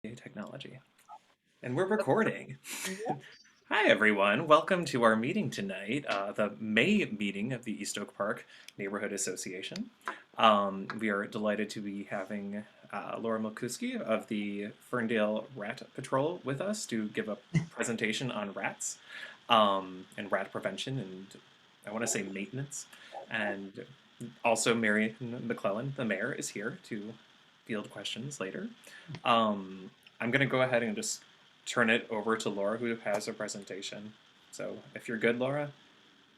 New technology. And we're recording. Yeah. Hi, everyone. Welcome to our meeting tonight, the May meeting of the East Oak Park Neighborhood Association. We are delighted to be having Laura Milkuski of the Ferndale Rat Patrol with us to give a presentation on rats and rat prevention and I want to say maintenance. And also, Mary McClellan, the mayor, is here to field questions later. I'm going to go ahead and just turn it over to Laura, who has a presentation. So if you're good, Laura,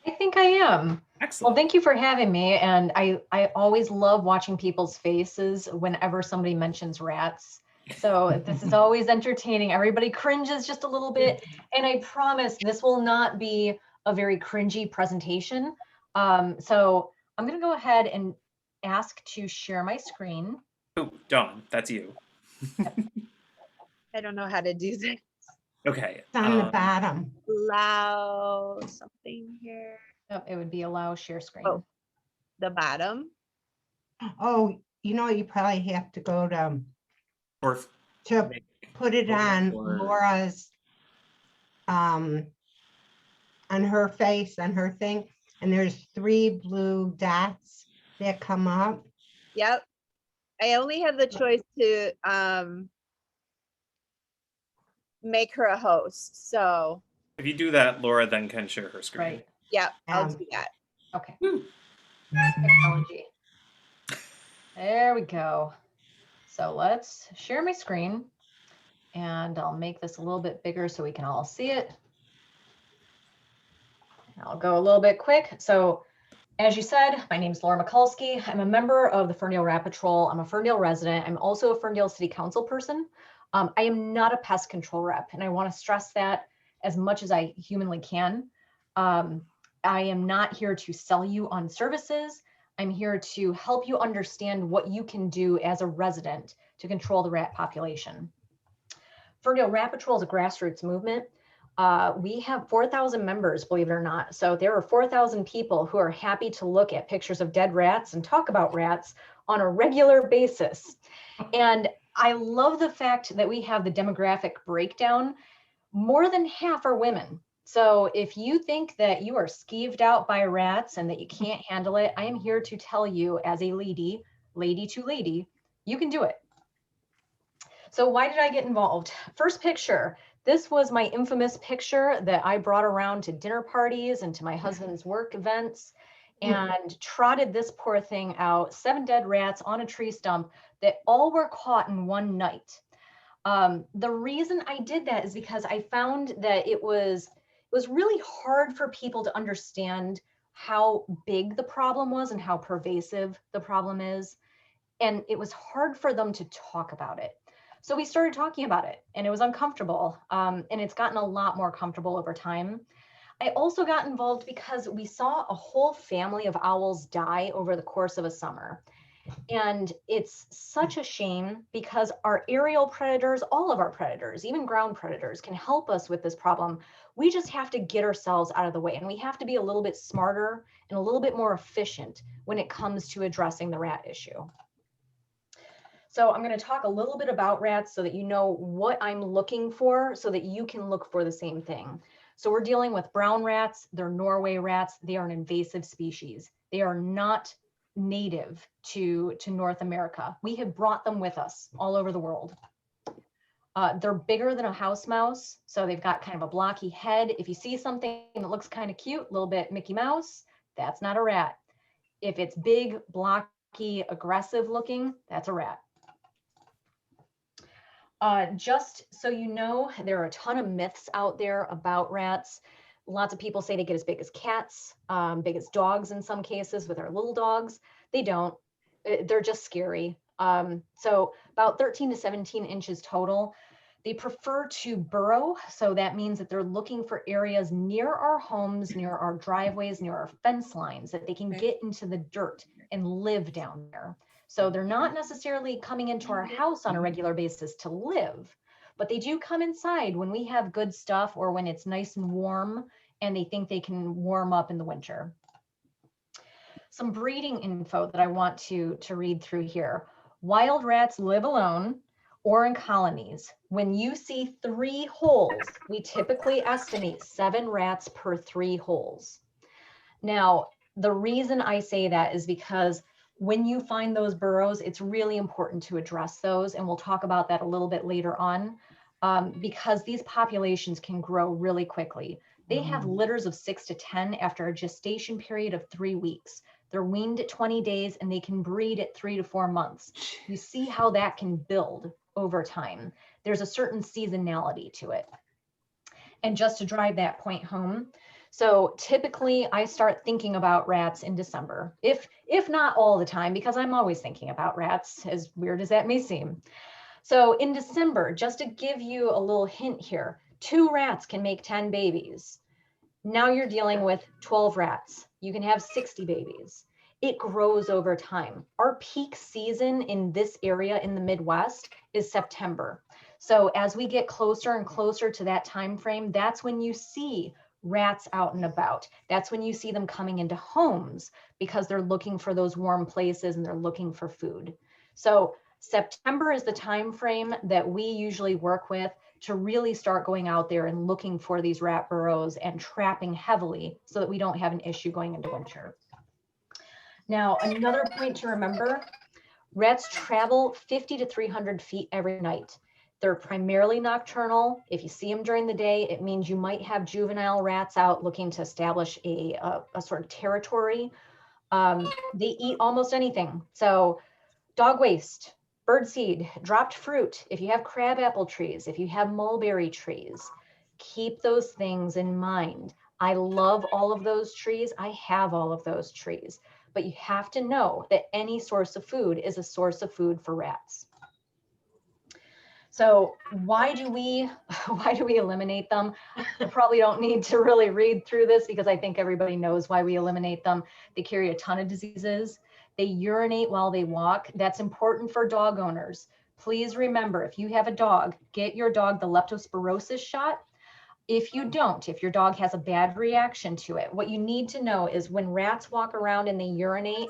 I think I am. Well, excellent. thank you for having me. And I always love watching people's faces whenever somebody mentions rats. So this is always entertaining. Everybody cringes just a little bit. And I promise this will not be a very cringy presentation. So I'm going to go ahead and ask to share my screen. Oh, Dawn, that's you. Yep. I don't know how to do this. Okay. It's on the bottom. Allow something here. Oh, it would be allow share screen. Oh, the bottom. Oh, you probably have to go Or to put it on or- Laura's, on her face, on her thing, and there's 3 blue dots that come up. Yep. I only have the choice to make her a host. So if you do that, Laura then can share her screen. Right. yeah, I'll Um, do that. Okay. Woo. Technology. There we go. So let's share my screen and I'll make this a little bit bigger so we can all see it. I'll go a little bit quick. So as you said, my name is Laura Mikulski. I'm a member of the Ferndale Rat Patrol. I'm a Ferndale resident. I'm also a Ferndale City Council person. I am not a pest control rep, and I want to stress that as much as I humanly can. I am not here to sell you on services. I'm here to help you understand what you can do as a resident to control the rat population. Ferndale Rat Patrol is a grassroots movement. We have 4,000 members, believe it or not. So there are 4,000 people who are happy to look at pictures of dead rats and talk about rats on a regular basis. And I love the fact that we have the demographic breakdown. More than half are women. So if you think that you are skeeved out by rats and that you can't handle it, I am here to tell you as a lady to lady, you can do it. So why did I get involved? First picture. This was my infamous picture that I brought around to dinner parties and to my husband's work events and trotted this poor thing out, 7 dead rats on a tree stump that all were caught in one night. The reason I did that is because I found that it was really hard for people to understand how big the problem was and how pervasive the problem is. And it was hard for them to talk about it. So we started talking about it and it was uncomfortable. And it's gotten a lot more comfortable over time. I also got involved because we saw a whole family of owls die over the course of a summer. And it's such a shame because our aerial predators, all of our predators, even ground predators, can help us with this problem. We just have to get ourselves out of the way and we have to be a little bit smarter and a little bit more efficient when it comes to addressing the rat issue. So I'm going to talk a little bit about rats so that you know what I'm looking for so that you can look for the same thing. So we're dealing with brown rats. They're Norway rats. They are an invasive species. They are not native to North America. We have brought them with us all over the world. They're bigger than a house mouse. So they've got kind of a blocky head. If you see something that looks kind of cute, a little bit Mickey Mouse, that's not a rat. If it's big, blocky, aggressive looking, that's a rat. Just so you know, there are a ton of myths out there about rats. Lots of people say they get as big as cats, big as dogs in some cases with our little dogs. They don't. They're just scary. So about 13 to 17 inches total. They prefer to burrow. So that means that they're looking for areas near our homes, near our driveways, near our fence lines, that they can get into the dirt and live down there. So they're not necessarily coming into our house on a regular basis to live, but they do come inside when we have good stuff or when it's nice and warm and they think they can warm up in the winter. Some breeding info that I want to read through here. Wild rats live alone. or in colonies. When you see 3 holes, we typically estimate 7 rats per 3 holes. Now, the reason I say that is because when you find those burrows, it's really important to address those. And we'll talk about that a little bit later on, because these populations can grow really quickly. They have litters of 6 to 10 after a gestation period of 3 weeks. They're weaned at 20 days and they can breed at 3 to 4 months. You see how that can build over time. There's a certain seasonality to it. And just to drive that point home, so typically I start thinking about rats in December, if not all the time, because I'm always thinking about rats, as weird as that may seem. So in December, just to give you a little hint here, 2 rats can make 10 babies. Now you're dealing with 12 rats. You can have 60 babies. It grows over time. Our peak season in this area in the Midwest is September. So as we get closer and closer to that time frame, that's when you see rats out and about. That's when you see them coming into homes because they're looking for those warm places and they're looking for food. So September is the time frame that we usually work with to really start going out there and looking for these rat burrows and trapping heavily so that we don't have an issue going into winter. Now, another point to remember, rats travel 50 to 300 feet every night. They're primarily nocturnal. If you see them during the day, it means you might have juvenile rats out looking to establish a sort of territory. They eat almost anything. So dog waste, birdseed, dropped fruit, if you have crabapple trees, if you have mulberry trees, keep those things in mind. I love all of those trees. I have all of those trees, but you have to know that any source of food is a source of food for rats. So why do we eliminate them? I probably don't need to really read through this because I think everybody knows why we eliminate them. They carry a ton of diseases. They urinate while they walk. That's important for dog owners. Please remember, if you have a dog, get your dog the leptospirosis shot. If you don't, if your dog has a bad reaction to it, what you need to know is when rats walk around and they urinate,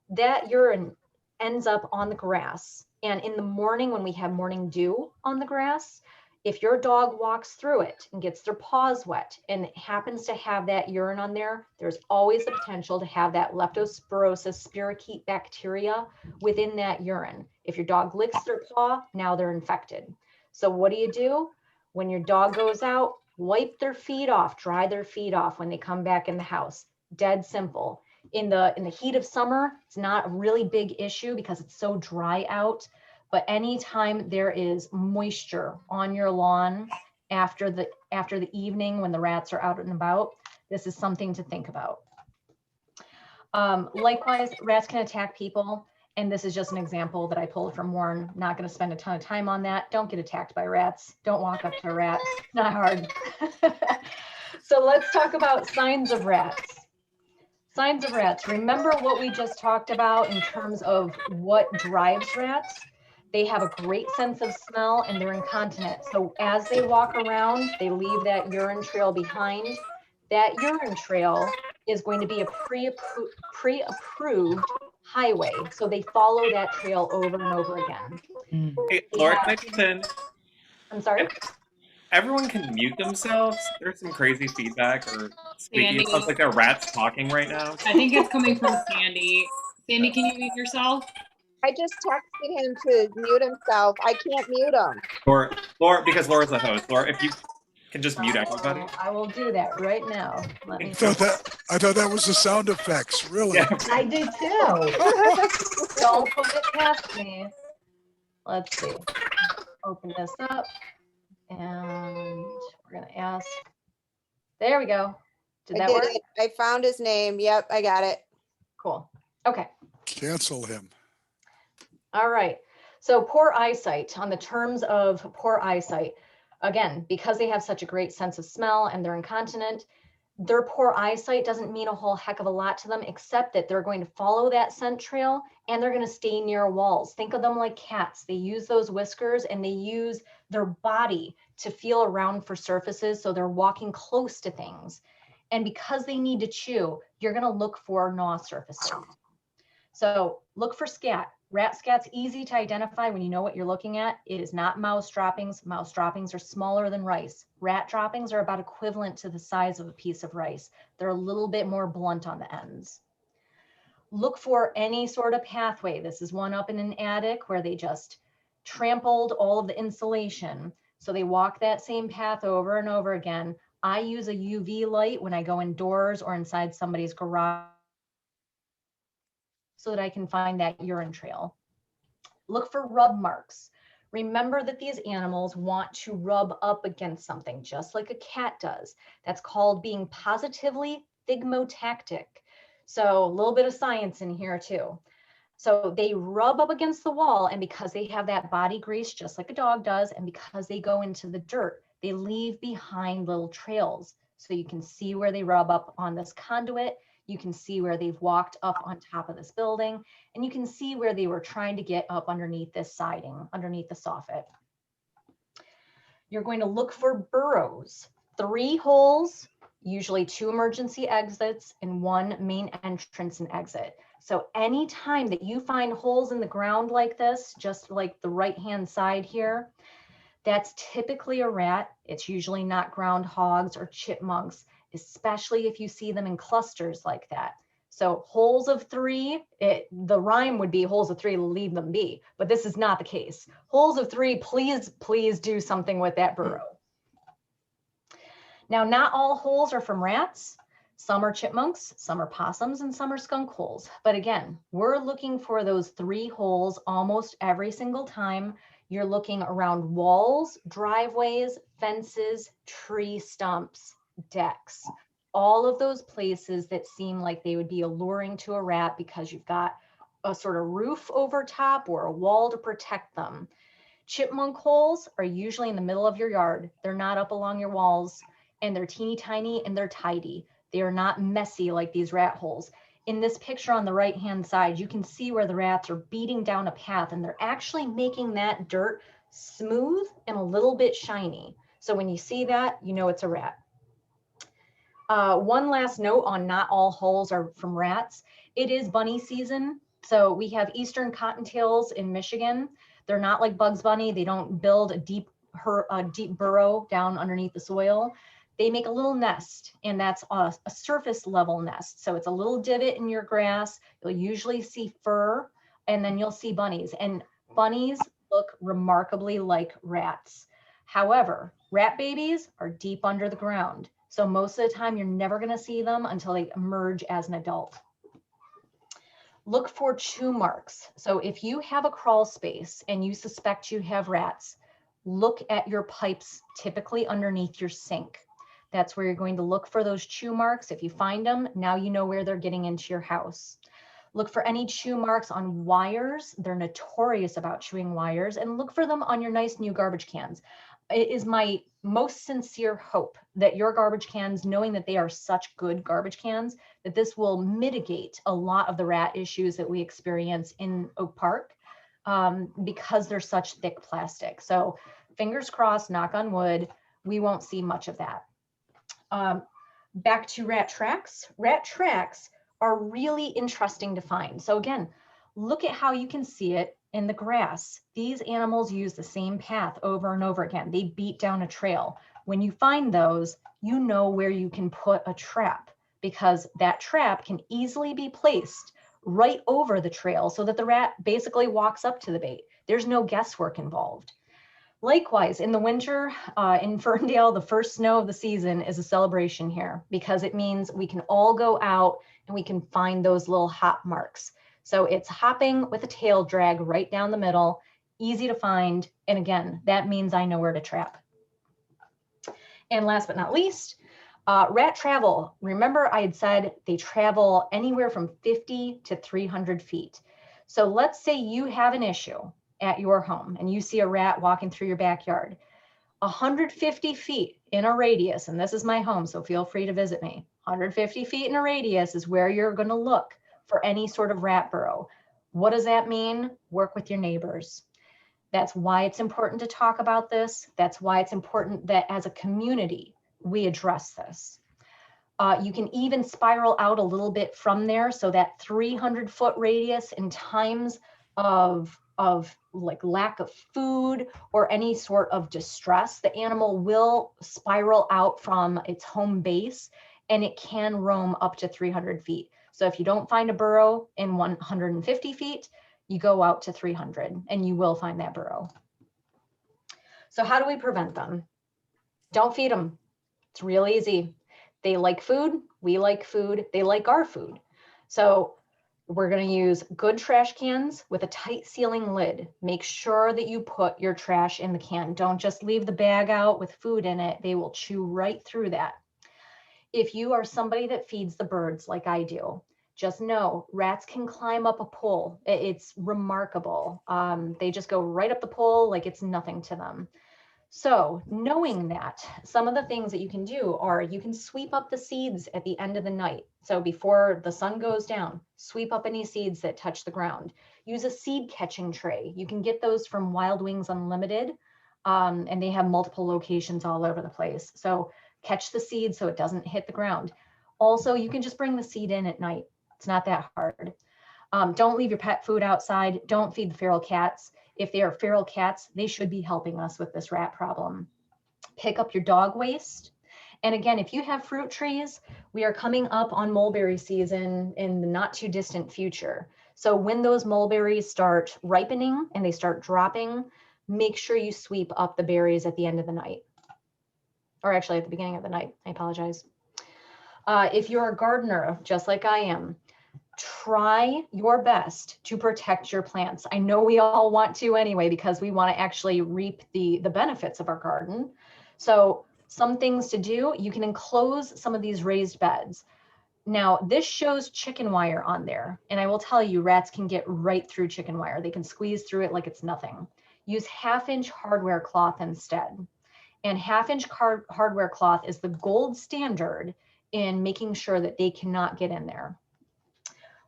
that urine ends up on the grass. And in the morning, when we have morning dew on the grass, if your dog walks through it and gets their paws wet and happens to have that urine on there, there's always the potential to have that leptospirosis spirochete bacteria within that urine. If your dog licks their paw, now they're infected. So what do? When your dog goes out, wipe their feet off, dry their feet off when they come back in the house. Dead simple. In the heat of summer, it's not a really big issue because it's so dry out. But anytime there is moisture on your lawn after the evening when the rats are out and about, this is something to think about. Likewise, rats can attack people. And this is just an example that I pulled from Warren. Not going to spend a ton of time on that. Don't get attacked by rats. Don't walk up to a rat. It's not hard. So let's talk about signs of rats. Signs of rats. Remember what we just talked about in terms of what drives rats? They have a great sense of smell and they're incontinent. So as they walk around, they leave that urine trail behind. That urine trail is going to be a pre-approved highway. So they follow that trail over and over again. Hey, Laura, can I jump in? I'm sorry? Everyone can mute themselves. There's some crazy feedback or squeaky. It sounds like a rat's talking right now. I think it's coming from Sandy. Sandy, can you mute yourself? I just texted him to mute himself. I can't mute him. Or Laura, because Laura's the host. Laura, if you can just mute everybody. I will do that right now. Let me I thought that was the sound effects, really. Yeah. I did too. Don't put it past me. Let's see. Open this up and we're going to ask. There we go. Did that work? I found his name. Yep, I got it. Cool. Okay. Cancel him. All right. So poor eyesight, on the terms of poor eyesight, again, because they have such a great sense of smell and they're incontinent, their poor eyesight doesn't mean a whole heck of a lot to them, except that they're going to follow that scent trail and they're going to stay near walls. Think of them like cats. They use those whiskers and they use their body to feel around for surfaces. So they're walking close to things. And because they need to chew, you're going to look for gnaw surfaces. So look for scat. Rat scat's easy to identify when you know what you're looking at. It is not mouse droppings. Mouse droppings are smaller than rice. Rat droppings are about equivalent to the size of a piece of rice. They're a little bit more blunt on the ends. Look for any sort of pathway. This is one up in an attic where they just trampled all of the insulation. So they walk that same path over and over again. I use a UV light when I go indoors or inside somebody's garage so that I can find that urine trail. Look for rub marks. Remember that these animals want to rub up against something, just like a cat does. That's called being positively thigmotactic. So a little bit of science in here too. So they rub up against the wall, and because they have that body grease, just like a dog does, and because they go into the dirt, they leave behind little trails. So you can see where they rub up on this conduit. You can see where they've walked up on top of this building, and you can see where they were trying to get up underneath this siding, underneath the soffit. You're going to look for burrows. 3 holes, usually 2 emergency exits and 1 main entrance and exit. So anytime that you find holes in the ground like this, just like the right-hand side here, that's typically a rat. It's usually not groundhogs or chipmunks, especially if you see them in clusters like that. So holes of 3, the rhyme would be holes of 3, leave them be, but this is not the case. Holes of 3, please do something with that burrow. Now, not all holes are from rats. Some are chipmunks, some are possums, and some are skunk holes. But again, we're looking for those 3 holes almost every single time. You're looking around walls, driveways, fences, tree stumps, decks, all of those places that seem like they would be alluring to a rat because you've got a sort of roof over top or a wall to protect them. Chipmunk holes are usually in the middle of your yard. They're not up along your walls, and they're teeny tiny and they're tidy. They are not messy like these rat holes. In this picture on the right-hand side, you can see where the rats are beating down a path, and they're actually making that dirt smooth and a little bit shiny. So when you see that, you know it's a rat. One last note on not all holes are from rats. It is bunny season. So we have eastern cottontails in Michigan. They're not like Bugs Bunny. They don't build a deep burrow down underneath the soil. They make a little nest, and that's a surface level nest. So it's a little divot in your grass. You'll usually see fur, and then you'll see bunnies. And bunnies look remarkably like rats. However, rat babies are deep under the ground. So most of the time, you're never going to see them until they emerge as an adult. Look for chew marks. So if you have a crawl space and you suspect you have rats, look at your pipes, typically underneath your sink. That's where you're going to look for those chew marks. If you find them, now you know where they're getting into your house. Look for any chew marks on wires. They're notorious about chewing wires, and look for them on your nice new garbage cans. It is my most sincere hope that your garbage cans, knowing that they are such good garbage cans, that this will mitigate a lot of the rat issues that we experience in Oak Park because they're such thick plastic. So fingers crossed, knock on wood, we won't see much of that. Back to rat tracks. Rat tracks are really interesting to find. So again, look at how you can see it in the grass. These animals use the same path over and over again. They beat down a trail. When you find those, you know where you can put a trap, because that trap can easily be placed right over the trail so that the rat basically walks up to the bait. There's no guesswork involved. Likewise, in the winter in Ferndale, the first snow of the season is a celebration here because it means we can all go out and we can find those little hop marks. So it's hopping with a tail drag right down the middle, easy to find. And again, that means I know where to trap. And last but not least, rat travel. Remember I had said they travel anywhere from 50 to 300 feet. So let's say you have an issue at your home and you see a rat walking through your backyard. 150 feet in a radius, and this is my home, so feel free to visit me. 150 feet in a radius is where you're going to look for any sort of rat burrow. What does that mean? Work with your neighbors. That's why it's important to talk about this. That's why it's important that as a community, we address this. You can even spiral out a little bit from there. So that 300-foot radius in times of like lack of food or any sort of distress, the animal will spiral out from its home base, and it can roam up to 300 feet. So if you don't find a burrow in 150 feet, you go out to 300 and you will find that burrow. So how do we prevent them? Don't feed them. It's real easy. They like food, we like food, they like our food. So we're going to use good trash cans with a tight sealing lid. Make sure that you put your trash in the can. Don't just leave the bag out with food in it. They will chew right through that. If you are somebody that feeds the birds like I do, just know rats can climb up a pole. It's remarkable. They just go right up the pole like it's nothing to them. So knowing that, some of the things that you can do are you can sweep up the seeds at the end of the night. So before the sun goes down, sweep up any seeds that touch the ground. Use a seed catching tray. You can get those from Wild Wings Unlimited, and they have multiple locations all over the place. So catch the seed so it doesn't hit the ground. Also, you can just bring the seed in at night. It's not that hard. Don't leave your pet food outside. Don't feed the feral cats. If they are feral cats, they should be helping us with this rat problem. Pick up your dog waste. And again, if you have fruit trees, we are coming up on mulberry season in the not too distant future. So when those mulberries start ripening and they start dropping, make sure you sweep up the berries at the end of the night. Or actually at the beginning of the night, I apologize. If you're a gardener, just like I am, try your best to protect your plants. I know we all want to anyway, because we want to actually reap the benefits of our garden. So some things to do, you can enclose some of these raised beds. Now this shows chicken wire on there, and I will tell you, rats can get right through chicken wire. They can squeeze through it like it's nothing. Use 1/2-inch hardware cloth instead. And 1/2-inch hardware cloth is the gold standard in making sure that they cannot get in there.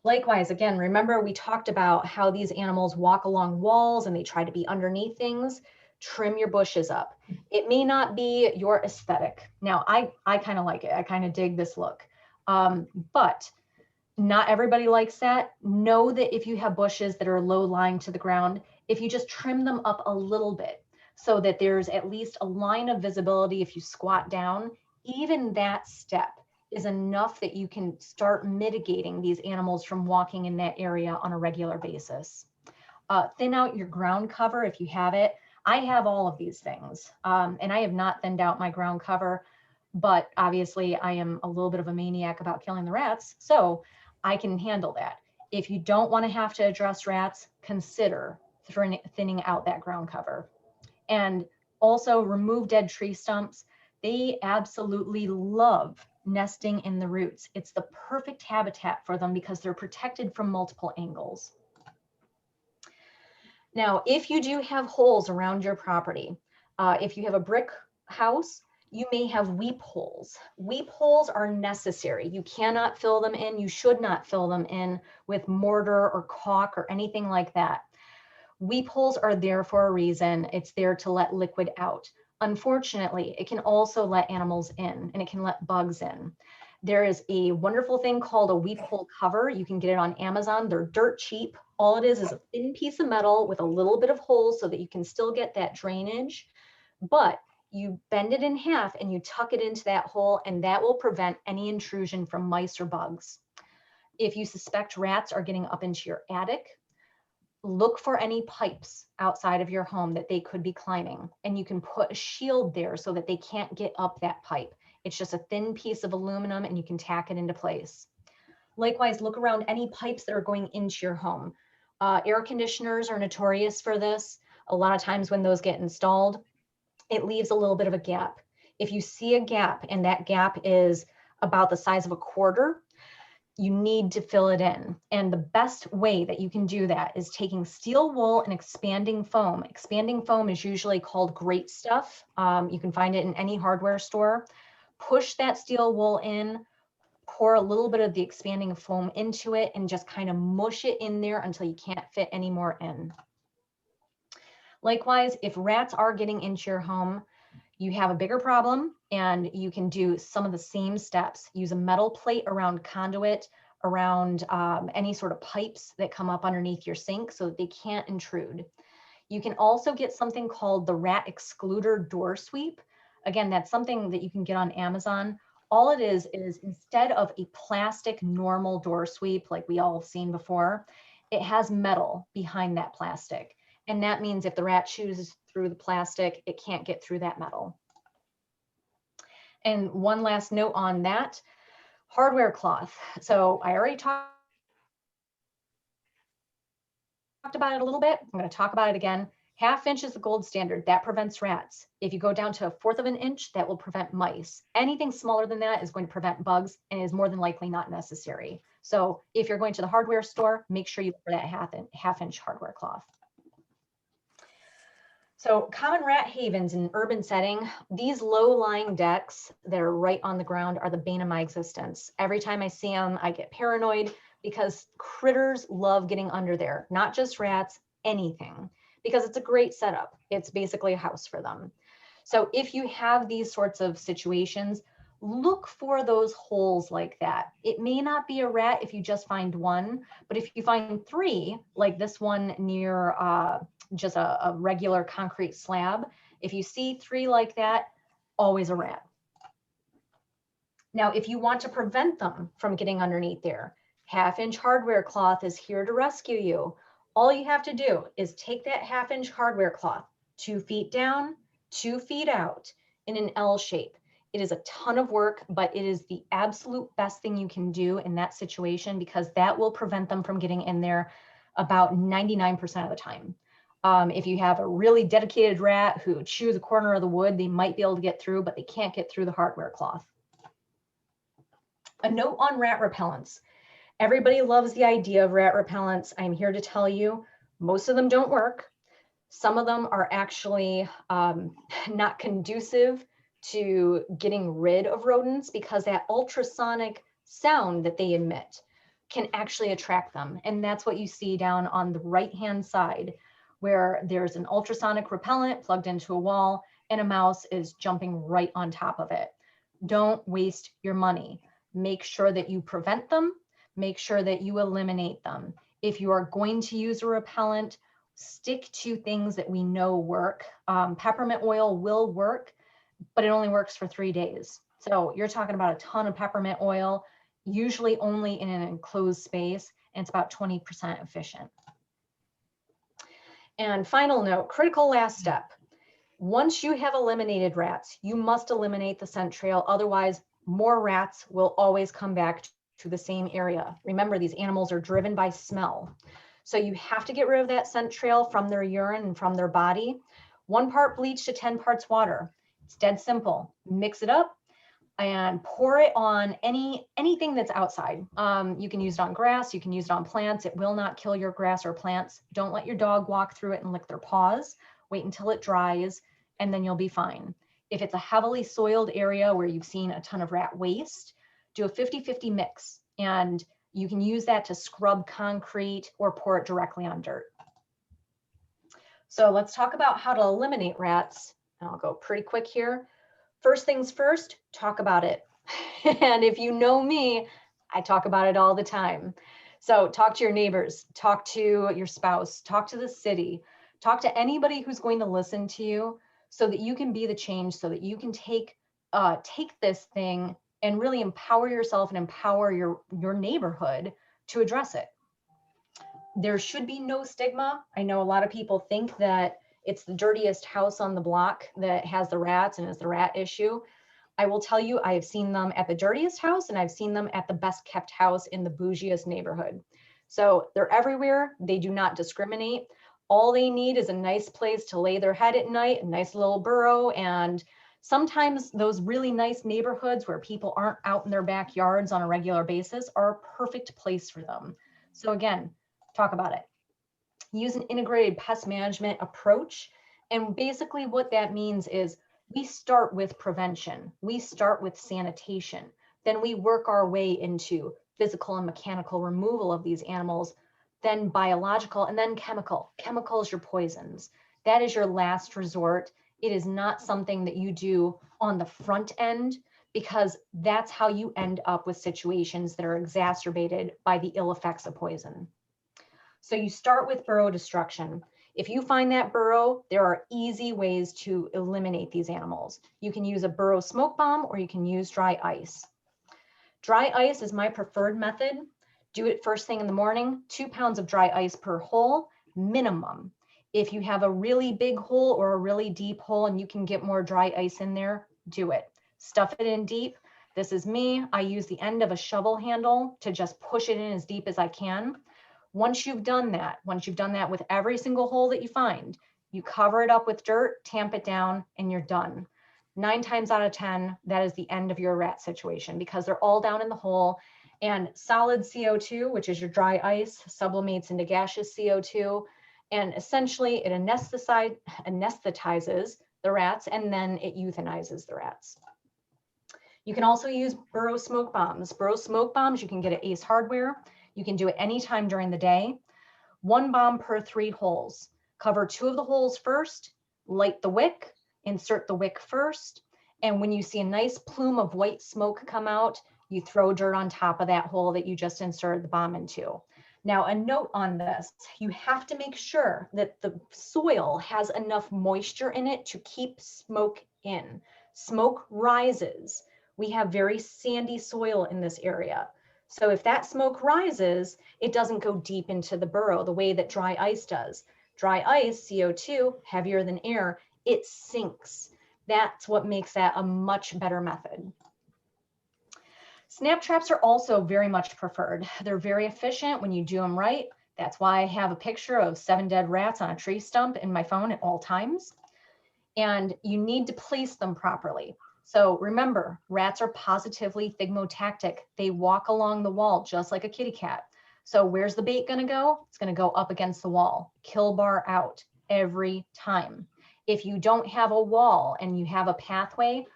Likewise, again, remember we talked about how these animals walk along walls and they try to be underneath things. Trim your bushes up. It may not be your aesthetic. Now, I kind of like it. I kind of dig this look. But not everybody likes that. Know that if you have bushes that are low lying to the ground, if you just trim them up a little bit so that there's at least a line of visibility if you squat down, even that step is enough that you can start mitigating these animals from walking in that area on a regular basis. Thin out your ground cover if you have it. I have all of these things, and I have not thinned out my ground cover, but obviously I am a little bit of a maniac about killing the rats, so I can handle that. If you don't want to have to address rats, consider thinning out that ground cover. And also remove dead tree stumps. They absolutely love nesting in the roots. It's the perfect habitat for them because they're protected from multiple angles. Now, if you do have holes around your property, if you have a brick house, you may have weep holes. Weep holes are necessary. You cannot fill them in. You should not fill them in with mortar or caulk or anything like that. Weep holes are there for a reason. It's there to let liquid out. Unfortunately, it can also let animals in, and it can let bugs in. There is a wonderful thing called a weep hole cover. You can get it on Amazon. They're dirt cheap. All it is a thin piece of metal with a little bit of holes so that you can still get that drainage. But you bend it in half and you tuck it into that hole, and that will prevent any intrusion from mice or bugs. If you suspect rats are getting up into your attic, look for any pipes outside of your home that they could be climbing, and you can put a shield there so that they can't get up that pipe. It's just a thin piece of aluminum and you can tack it into place. Likewise, look around any pipes that are going into your home. Air conditioners are notorious for this. A lot of times when those get installed, it leaves a little bit of a gap. If you see a gap and that gap is about the size of a quarter, you need to fill it in. And the best way that you can do that is taking steel wool and expanding foam. Expanding foam is usually called Great Stuff. You can find it in any hardware store. Push that steel wool in, pour a little bit of the expanding foam into it, and just kind of mush it in there until you can't fit any more in. Likewise, if rats are getting into your home, you have a bigger problem, and you can do some of the same steps. Use a metal plate around conduit, around any sort of pipes that come up underneath your sink so that they can't intrude. You can also get something called the rat excluder door sweep. Again, that's something that you can get on Amazon. All it is instead of a plastic normal door sweep like we all have seen before, it has metal behind that plastic. And that means if the rat chews through the plastic, it can't get through that metal. And one last note on that, hardware cloth. So I already talked about it a little bit. I'm going to talk about it again. 1/2 inch is the gold standard. That prevents rats. If you go down to 1/4 of an inch, that will prevent mice. Anything smaller than that is going to prevent bugs and is more than likely not necessary. So if you're going to the hardware store, make sure you look for that 1/2 inch hardware cloth. So common rat havens in an urban setting, these low-lying decks that are right on the ground are the bane of my existence. Every time I see them, I get paranoid because critters love getting under there, not just rats, anything, because it's a great setup. It's basically a house for them. So if you have these sorts of situations, look for those holes like that. It may not be a rat if you just find one, but if you find 3, like this one near just a regular concrete slab, if you see 3 like that, always a rat. Now, if you want to prevent them from getting underneath there, 1/2 inch hardware cloth is here to rescue you. All you have to do is take that 1/2 inch hardware cloth, 2 feet down, 2 feet out in an L shape. It is a ton of work, but it is the absolute best thing you can do in that situation because that will prevent them from getting in there about 99% of the time. If you have a really dedicated rat who chews a corner of the wood, they might be able to get through, but they can't get through the hardware cloth. A note on rat repellents. Everybody loves the idea of rat repellents. I'm here to tell you, most of them don't work. Some of them are actually not conducive to getting rid of rodents because that ultrasonic sound that they emit can actually attract them. And that's what you see down on the right-hand side, where there's an ultrasonic repellent plugged into a wall and a mouse is jumping right on top of it. Don't waste your money. Make sure that you prevent them. Make sure that you eliminate them. If you are going to use a repellent, stick to things that we know work. Peppermint oil will work, but it only works for 3 days. So you're talking about a ton of peppermint oil, usually only in an enclosed space, and it's about 20% efficient. And final note, critical last step. Once you have eliminated rats, you must eliminate the scent trail. Otherwise, more rats will always come back to the same area. Remember, these animals are driven by smell. So you have to get rid of that scent trail from their urine and from their body. 1 part bleach to 10 parts water. It's dead simple. Mix it up and pour it on anything that's outside. You can use it on grass, you can use it on plants. It will not kill your grass or plants. Don't let your dog walk through it and lick their paws. Wait until it dries, and then you'll be fine. If it's a heavily soiled area where you've seen a ton of rat waste, do a 50-50 mix, and you can use that to scrub concrete or pour it directly on dirt. So let's talk about how to eliminate rats. And I'll go pretty quick here. First things first, talk about it. And if you know me, I talk about it all the time. So talk to your neighbors, talk to your spouse, talk to the city, talk to anybody who's going to listen to you so that you can be the change, so that you can take this thing and really empower yourself and empower your neighborhood to address it. There should be no stigma. I know a lot of people think that it's the dirtiest house on the block that has the rats and is the rat issue. I will tell you, I have seen them at the dirtiest house and I've seen them at the best kept house in the bougiest neighborhood. So they're everywhere. They do not discriminate. All they need is a nice place to lay their head at night, a nice little burrow. And sometimes those really nice neighborhoods where people aren't out in their backyards on a regular basis are a perfect place for them. So again, talk about it. Use an integrated pest management approach. And basically what that means is we start with prevention. We start with sanitation. Then we work our way into physical and mechanical removal of these animals, then biological, and then chemical. Chemical is your poisons. That is your last resort. It is not something that you do on the front end, because that's how you end up with situations that are exacerbated by the ill effects of poison. So you start with burrow destruction. If you find that burrow, there are easy ways to eliminate these animals. You can use a burrow smoke bomb, or you can use dry ice. Dry ice is my preferred method. Do it first thing in the morning, 2 pounds of dry ice per hole, minimum. If you have a really big hole or a really deep hole and you can get more dry ice in there, do it. Stuff it in deep. This is me. I use the end of a shovel handle to just push it in as deep as I can. Once you've done that with every single hole that you find, you cover it up with dirt, tamp it down, and you're done. 9 times out of 10, that is the end of your rat situation, because they're all down in the hole, and solid CO2, which is your dry ice, sublimates into gaseous CO2, and essentially it anesthetizes the rats, and then it euthanizes the rats. You can also use burrow smoke bombs. Burrow smoke bombs you can get at Ace Hardware. You can do it anytime during the day. 1 bomb per 3 holes. Cover 2 of the holes first, light the wick, insert the wick first, and when you see a nice plume of white smoke come out, you throw dirt on top of that hole that you just inserted the bomb into. Now, a note on this, you have to make sure that the soil has enough moisture in it to keep smoke in. Smoke rises. We have very sandy soil in this area. So if that smoke rises, it doesn't go deep into the burrow the way that dry ice does. Dry ice, CO2, heavier than air, it sinks. That's what makes that a much better method. Snap traps are also very much preferred. They're very efficient when you do them right. That's why I have a picture of 7 dead rats on a tree stump in my phone at all times. And you need to place them properly. So remember, rats are positively thigmotactic. They walk along the wall just like a kitty cat. So where's the bait gonna go? It's gonna go up against the wall. Kill bar out every time. If you don't have a wall and you have a pathway,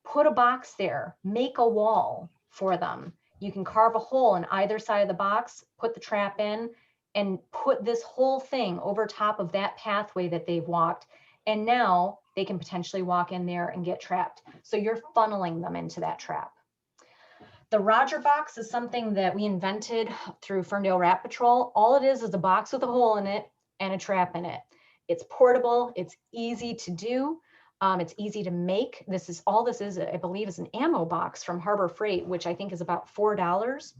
put a box there, make a wall for them. You can carve a hole on either side of the box, put the trap in, and put this whole thing over top of that pathway that they've walked. And now they can potentially walk in there and get trapped. So you're funneling them into that trap. The Roger box is something that we invented through Ferndale Rat Patrol. All it is a box with a hole in it and a trap in it. It's portable, it's easy to do, it's easy to make. All this is, I believe, is an ammo box from Harbor Freight, which I think is about $4.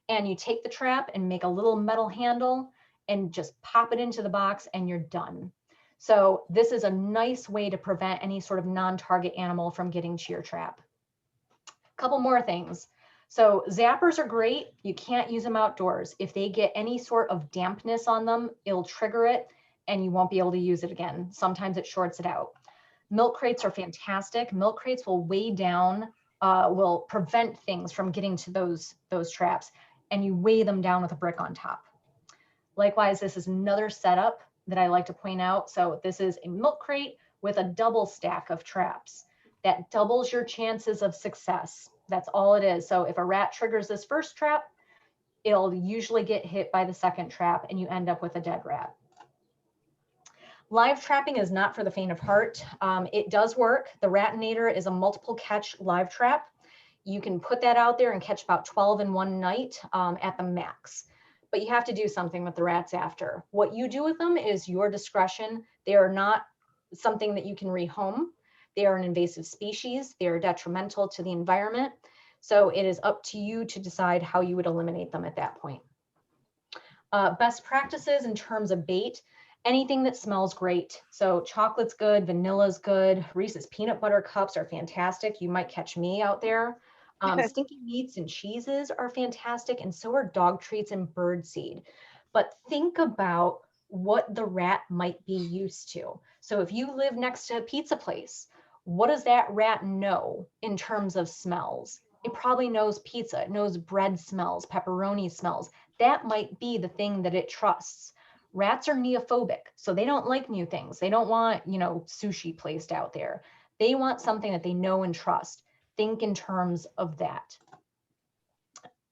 And you take the trap and make a little metal handle and just pop it into the box and you're done. So this is a nice way to prevent any sort of non-target animal from getting to your trap. A couple more things. So zappers are great. You can't use them outdoors. If they get any sort of dampness on them, it'll trigger it and you won't be able to use it again. Sometimes it shorts it out. Milk crates are fantastic. Milk crates will weigh down, will prevent things from getting to those traps, and you weigh them down with a brick on top. Likewise, this is another setup that I like to point out. So this is a milk crate with a double stack of traps. That doubles your chances of success. That's all it is. So if a rat triggers this first trap, it'll usually get hit by the second trap and you end up with a dead rat. Live trapping is not for the faint of heart. It does work. The Ratinator is a multiple catch live trap. You can put that out there and catch about 12 in one night at the max. But you have to do something with the rats after. What you do with them is your discretion. They are not something that you can rehome. They are an invasive species. They are detrimental to the environment. So it is up to you to decide how you would eliminate them at that point. Best practices in terms of bait, anything that smells great. So chocolate's good, vanilla's good, Reese's peanut butter cups are fantastic. You might catch me out there. Stinky meats and cheeses are fantastic, and so are dog treats and bird seed. But think about what the rat might be used to. So if you live next to a pizza place, what does that rat know in terms of smells? It probably knows pizza, it knows bread smells, pepperoni smells. That might be the thing that it trusts. Rats are neophobic, so they don't like new things. They don't want, sushi placed out there. They want something that they know and trust. Think in terms of that.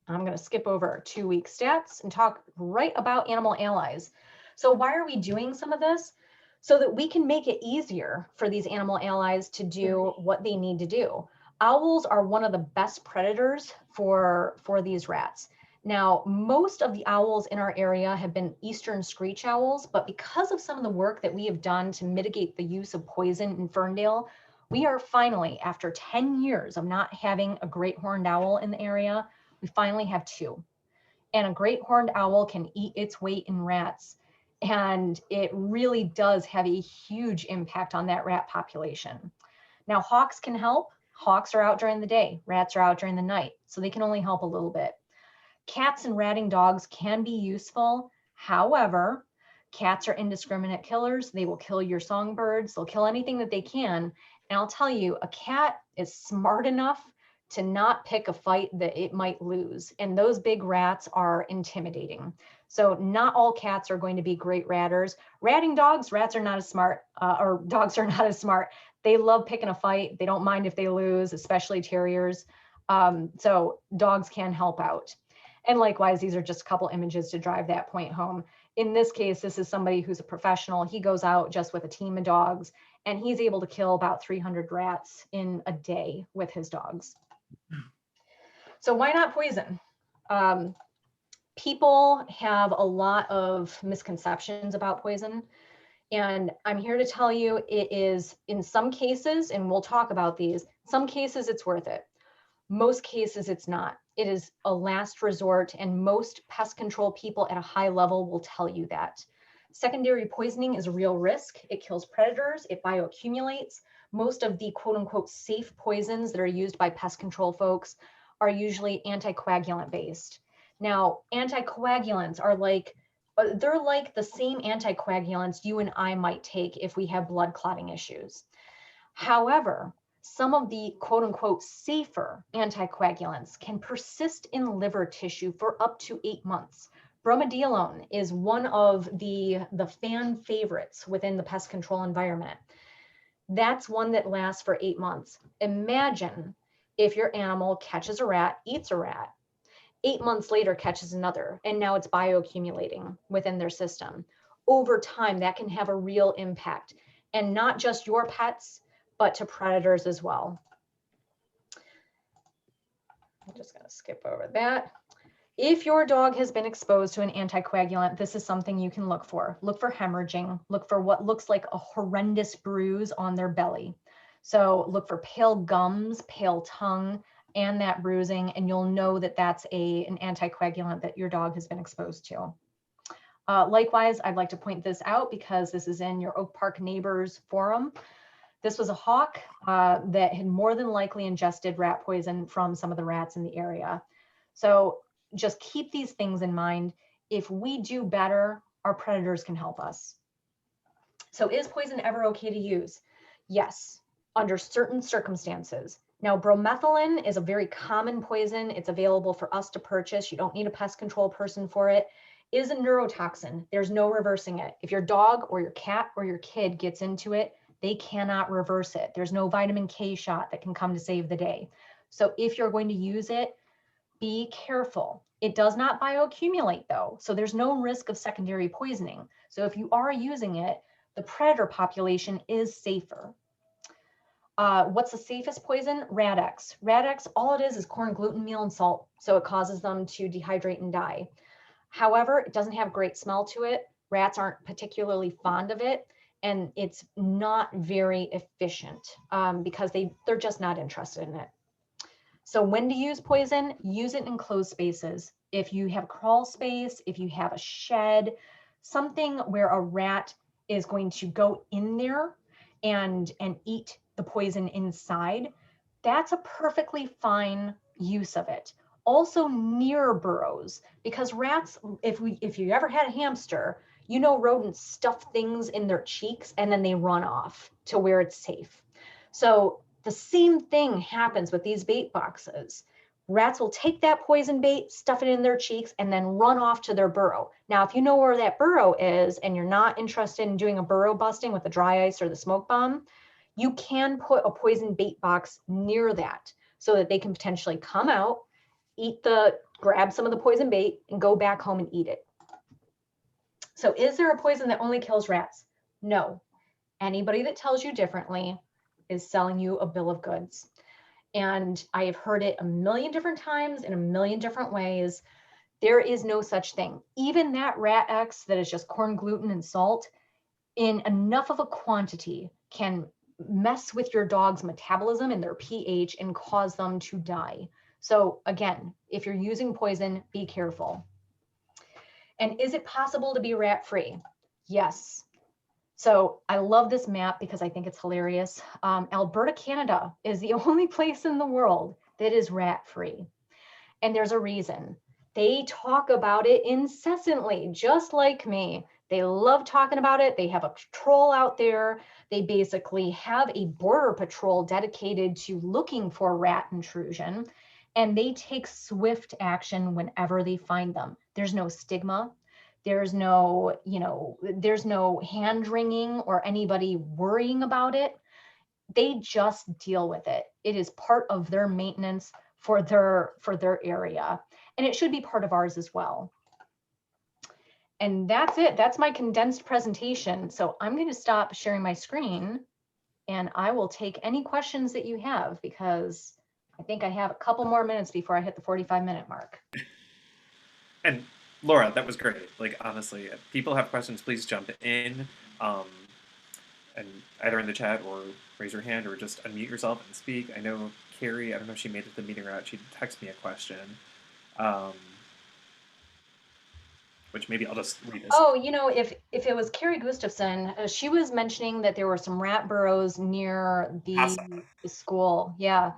I'm going to skip over 2-week stats and talk right about animal allies. So why are we doing some of this? so that we can make it easier for these animal allies to do what they need to do. Owls are one of the best predators for these rats. Now, most of the owls in our area have been eastern screech owls, but because of some of the work that we have done to mitigate the use of poison in Ferndale, we are finally, after 10 years of not having a great horned owl in the area, we finally have 2. And a great horned owl can eat its weight in rats. And it really does have a huge impact on that rat population. Now, hawks can help. Hawks are out during the day, rats are out during the night, so they can only help a little bit. Cats and ratting dogs can be useful. However, cats are indiscriminate killers. They will kill your songbirds. They'll kill anything that they can. And I'll tell you, a cat is smart enough to not pick a fight that it might lose. And those big rats are intimidating. So not all cats are going to be great ratters. Ratting dogs, rats are not as smart, or dogs are not as smart. They love picking a fight. They don't mind if they lose, especially terriers. So dogs can help out. And likewise, these are just a couple images to drive that point home. In this case, this is somebody who's a professional. He goes out just with a team of dogs, and he's able to kill about 300 rats in a day with his dogs. So why not poison? People have a lot of misconceptions about poison. And I'm here to tell you it is, in some cases, and we'll talk about these, some cases it's worth it. Most cases it's not. It is a last resort, and most pest control people at a high level will tell you that. Secondary poisoning is a real risk. It kills predators, it bioaccumulates. Most of the quote unquote safe poisons that are used by pest control folks are usually anticoagulant based. Now, anticoagulants are they're like the same anticoagulants you and I might take if we have blood clotting issues. However, some of the quote unquote safer anticoagulants can persist in liver tissue for up to 8 months. Bromadiolone is one of the fan favorites within the pest control environment. That's one that lasts for 8 months. Imagine if your animal catches a rat, eats a rat, 8 months later catches another, and now it's bioaccumulating within their system. Over time, that can have a real impact, and not just your pets, but to predators as well. I'm just going to skip over that. If your dog has been exposed to an anticoagulant, this is something you can look for. Look for hemorrhaging. Look for what looks like a horrendous bruise on their belly. So look for pale gums, pale tongue, and that bruising, and you'll know that that's an anticoagulant that your dog has been exposed to. Likewise, I'd like to point this out because this is in your Oak Park Neighbors forum. This was a hawk that had more than likely ingested rat poison from some of the rats in the area. So just keep these things in mind. If we do better, our predators can help us. So is poison ever okay to use? Yes, under certain circumstances. Now, bromethylene is a very common poison. It's available for us to purchase. You don't need a pest control person for it. It is a neurotoxin. There's no reversing it. If your dog or your cat or your kid gets into it, they cannot reverse it. There's no vitamin K shot that can come to save the day. So if you're going to use it, be careful. It does not bioaccumulate though, so there's no risk of secondary poisoning. So if you are using it, the predator population is safer. What's the safest poison? Radex. Radex, all it is corn gluten meal and salt, so it causes them to dehydrate and die. However, it doesn't have great smell to it. Rats aren't particularly fond of it, and it's not very efficient because they're just not interested in it. So when to use poison, use it in closed spaces. If you have crawl space, if you have a shed, something where a rat is going to go in there and eat the poison inside, that's a perfectly fine use of it. Also near burrows, because rats, if you ever had a hamster, you know rodents stuff things in their cheeks and then they run off to where it's safe. So the same thing happens with these bait boxes. Rats will take that poison bait, stuff it in their cheeks, and then run off to their burrow. Now, if you know where that burrow is and you're not interested in doing a burrow busting with the dry ice or the smoke bomb, you can put a poison bait box near that so that they can potentially come out, grab some of the poison bait and go back home and eat it. So is there a poison that only kills rats? No. Anybody that tells you differently is selling you a bill of goods. And I have heard it a million different times in a million different ways. There is no such thing. Even that rat X that is just corn, gluten, and salt in enough of a quantity can mess with your dog's metabolism and their pH and cause them to die. So again, if you're using poison, be careful. And is it possible to be rat-free? Yes. So I love this map because I think it's hilarious. Alberta, Canada is the only place in the world that is rat-free. And there's a reason. They talk about it incessantly, just like me. They love talking about it. They have a patrol out there. They basically have a border patrol dedicated to looking for rat intrusion, and they take swift action whenever they find them. There's no stigma. There's no, there's no hand wringing or anybody worrying about it. They just deal with it. It is part of their maintenance for their area. And it should be part of ours as well. And that's it. That's my condensed presentation. So I'm going to stop sharing my screen and I will take any questions that you have, because I think I have a couple more minutes before I hit the 45-minute mark. And Laura, that was great. Like, honestly, if people have questions, please jump in, and either in the chat or raise your hand or just unmute yourself and speak. I know Carrie, I don't know if she made it to the meeting or not, she texted me a question, which maybe I'll just read this. Oh, if it was Carrie Gustafson, she was mentioning that there were some rat burrows near the school. Yeah.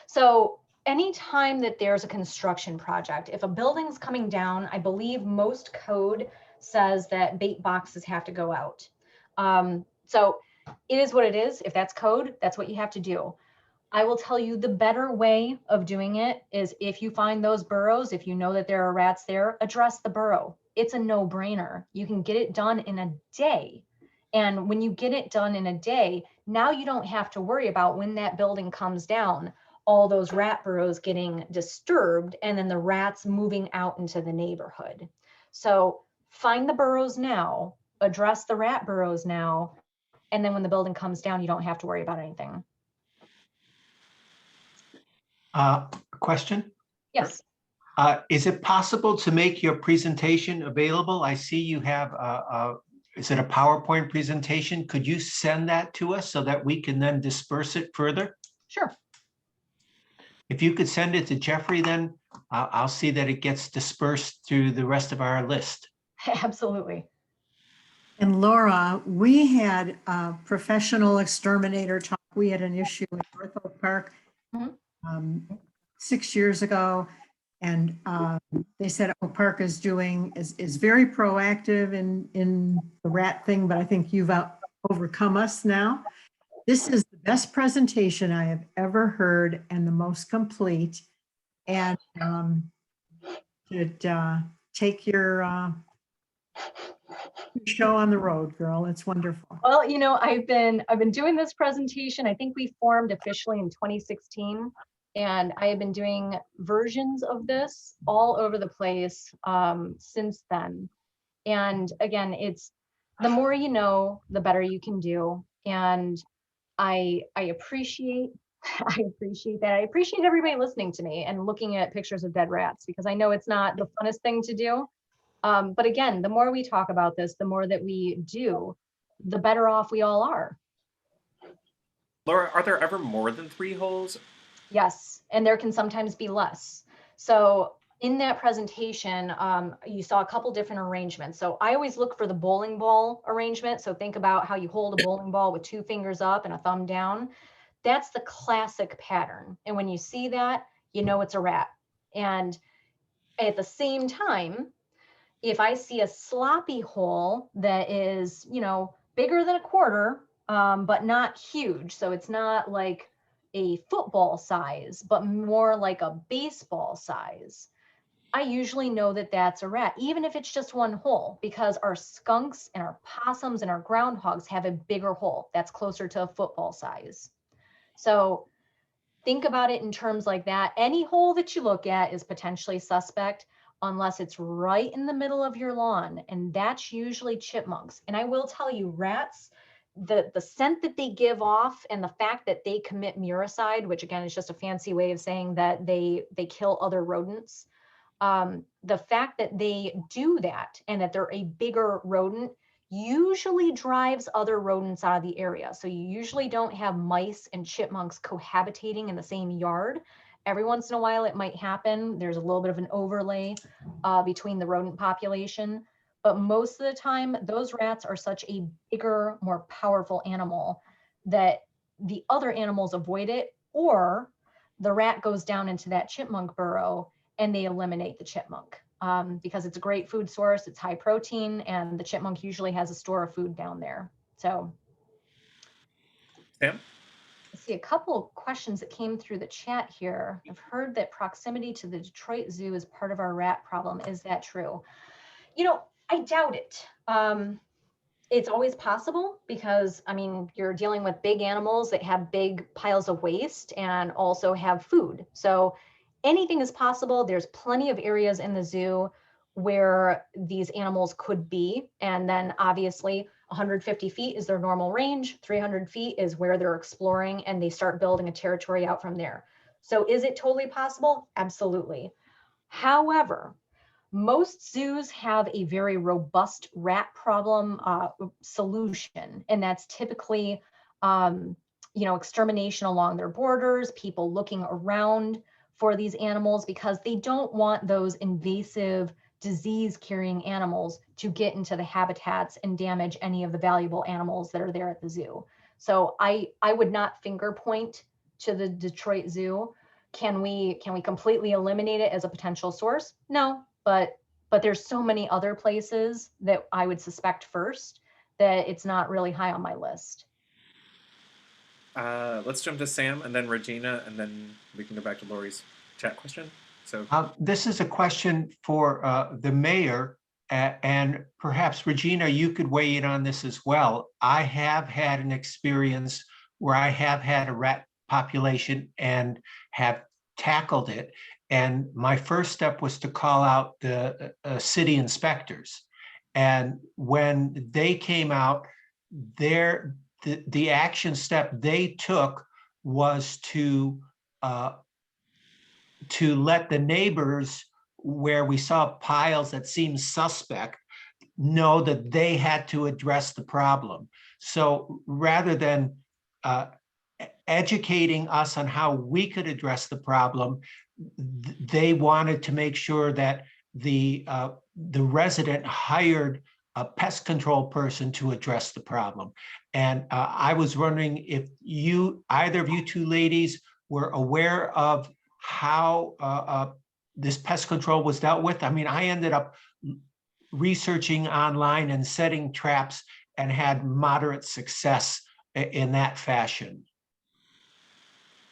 So anytime that there's a construction project, if a building's coming down, I believe most code says that bait boxes have to go out. So it is what it is. If that's code, that's what you have to do. I will tell you the better way of doing it is, if you find those burrows, if you know that there are rats there, address the burrow. It's a no-brainer. You can get it done in a day. And when you get it done in a day, now you don't have to worry about when that building comes down, all those rat burrows getting disturbed and then the rats moving out into the neighborhood. So find the burrows now, address the rat burrows now, and then when the building comes down, you don't have to worry about anything. Question? Yes. Is it possible to make your presentation available? I see you have is it a PowerPoint presentation? Could you send that to us so that we can then disperse it further? Sure. If you could send it to Jeffrey, then I'll see that it gets dispersed through the rest of our list. Absolutely. And Laura, we had a professional exterminator talk. We had an issue in North Oak Park 6 years ago. And they said Oak Park is very proactive in the rat thing, but I think you've overcome us now. This is the best presentation I have ever heard and the most complete. And take your show on the road, girl. It's wonderful. Well, I've been doing this presentation. I think we formed officially in 2016. And I have been doing versions of this all over the place since then. And again, it's the more you know, the better you can do. And I appreciate that. I appreciate everybody listening to me and looking at pictures of dead rats, because I know it's not the funnest thing to do. But again, the more we talk about this, the more that we do, the better off we all are. Laura, are there ever more than 3 holes? Yes, and there can sometimes be less. So in that presentation, you saw a couple different arrangements. So I always look for the bowling ball arrangement. So think about how you hold a bowling ball with 2 fingers up and a thumb down. That's the classic pattern. And when you see that, you know it's a rat. And at the same time, if I see a sloppy hole that is, bigger than a quarter, but not huge, so it's not like a football size, but more like a baseball size, I usually know that that's a rat, even if it's just one hole, because our skunks and our possums and our groundhogs have a bigger hole that's closer to a football size. So think about it in terms like that. Any hole that you look at is potentially suspect unless it's right in the middle of your lawn, and that's usually chipmunks. And I will tell you, rats, the scent that they give off and the fact that they commit muricide, which again is just a fancy way of saying that they kill other rodents. The fact that they do that and that they're a bigger rodent usually drives other rodents out of the area. So you usually don't have mice and chipmunks cohabitating in the same yard. Every once in a while it might happen. There's a little bit of an overlay between the rodent population. But most of the time, those rats are such a bigger, more powerful animal that the other animals avoid it, or the rat goes down into that chipmunk burrow and they eliminate the chipmunk because it's a great food source, it's high protein, and the chipmunk usually has a store of food down there. So, Sam? let's see a couple of questions that came through the chat here. I've heard that proximity to the Detroit Zoo is part of our rat problem. Is that true? You know, I doubt it. It's always possible because, I mean, you're dealing with big animals that have big piles of waste and also have food. So anything is possible. There's plenty of areas in the zoo where these animals could be. And then obviously 150 feet is their normal range. 300 feet is where they're exploring and they start building a territory out from there. So is it totally possible? Absolutely. However, most zoos have a very robust rat problem solution, and that's typically, extermination along their borders, people looking around for these animals because they don't want those invasive disease-carrying animals to get into the habitats and damage any of the valuable animals that are there at the zoo. So I would not finger point to the Detroit Zoo. Can we completely eliminate it as a potential source? No. But there's so many other places that I would suspect first that it's not really high on my list. Let's jump to Sam and then Regina, and then we can go back to Lori's chat question. So This is a question for the mayor, and perhaps Regina, you could weigh in on this as well. I have had an experience where I have had a rat population and have tackled it. And my first step was to call out the city inspectors. And when they came out, the action step they took was to let the neighbors, where we saw piles that seemed suspect, know that they had to address the problem. So rather than educating us on how we could address the problem, they wanted to make sure that the resident hired a pest control person to address the problem. And I was wondering if either of you two ladies were aware of how this pest control was dealt with. I mean, I ended up researching online and setting traps and had moderate success in that fashion.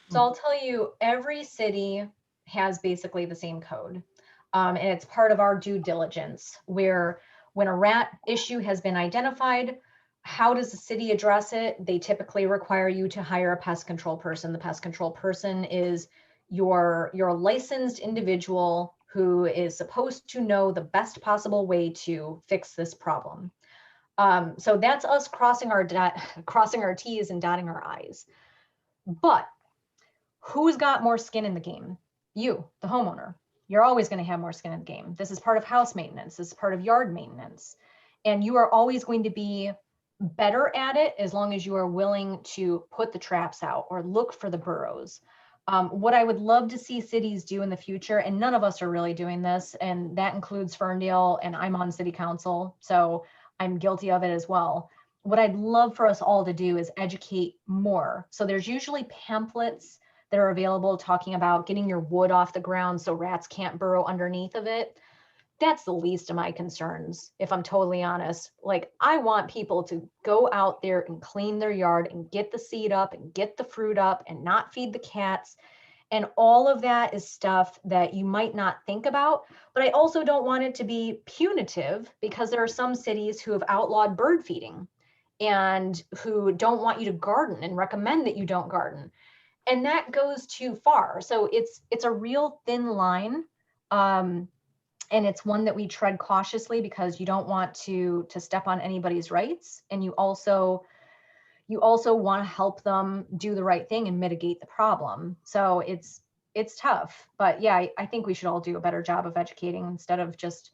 So I'll tell you, every city has basically the same code. And it's part of our due diligence where when a rat issue has been identified, how does the city address it? They typically require you to hire a pest control person. The pest control person is your licensed individual who is supposed to know the best possible way to fix this problem. So that's us crossing our T's and dotting our I's. But who's got more skin in the game? You, the homeowner. You're always going to have more skin in the game. This is part of house maintenance. This is part of yard maintenance. And you are always going to be better at it as long as you are willing to put the traps out or look for the burrows. What I would love to see cities do in the future, and none of us are really doing this, and that includes Ferndale, and I'm on city council, so I'm guilty of it as well. What I'd love for us all to do is educate more. So there's usually pamphlets that are available talking about getting your wood off the ground so rats can't burrow underneath of it. That's the least of my concerns, if I'm totally honest. Like, I want people to go out there and clean their yard and get the seed up and get the fruit up and not feed the cats. And all of that is stuff that you might not think about, but I also don't want it to be punitive because there are some cities who have outlawed bird feeding and who don't want you to garden and recommend that you don't garden. And that goes too far. So it's a real thin line. And it's one that we tread cautiously because you don't want to step on anybody's rights. And you also, you also want to help them do the right thing and mitigate the problem. So it's tough, but yeah, I think we should all do a better job of educating instead of just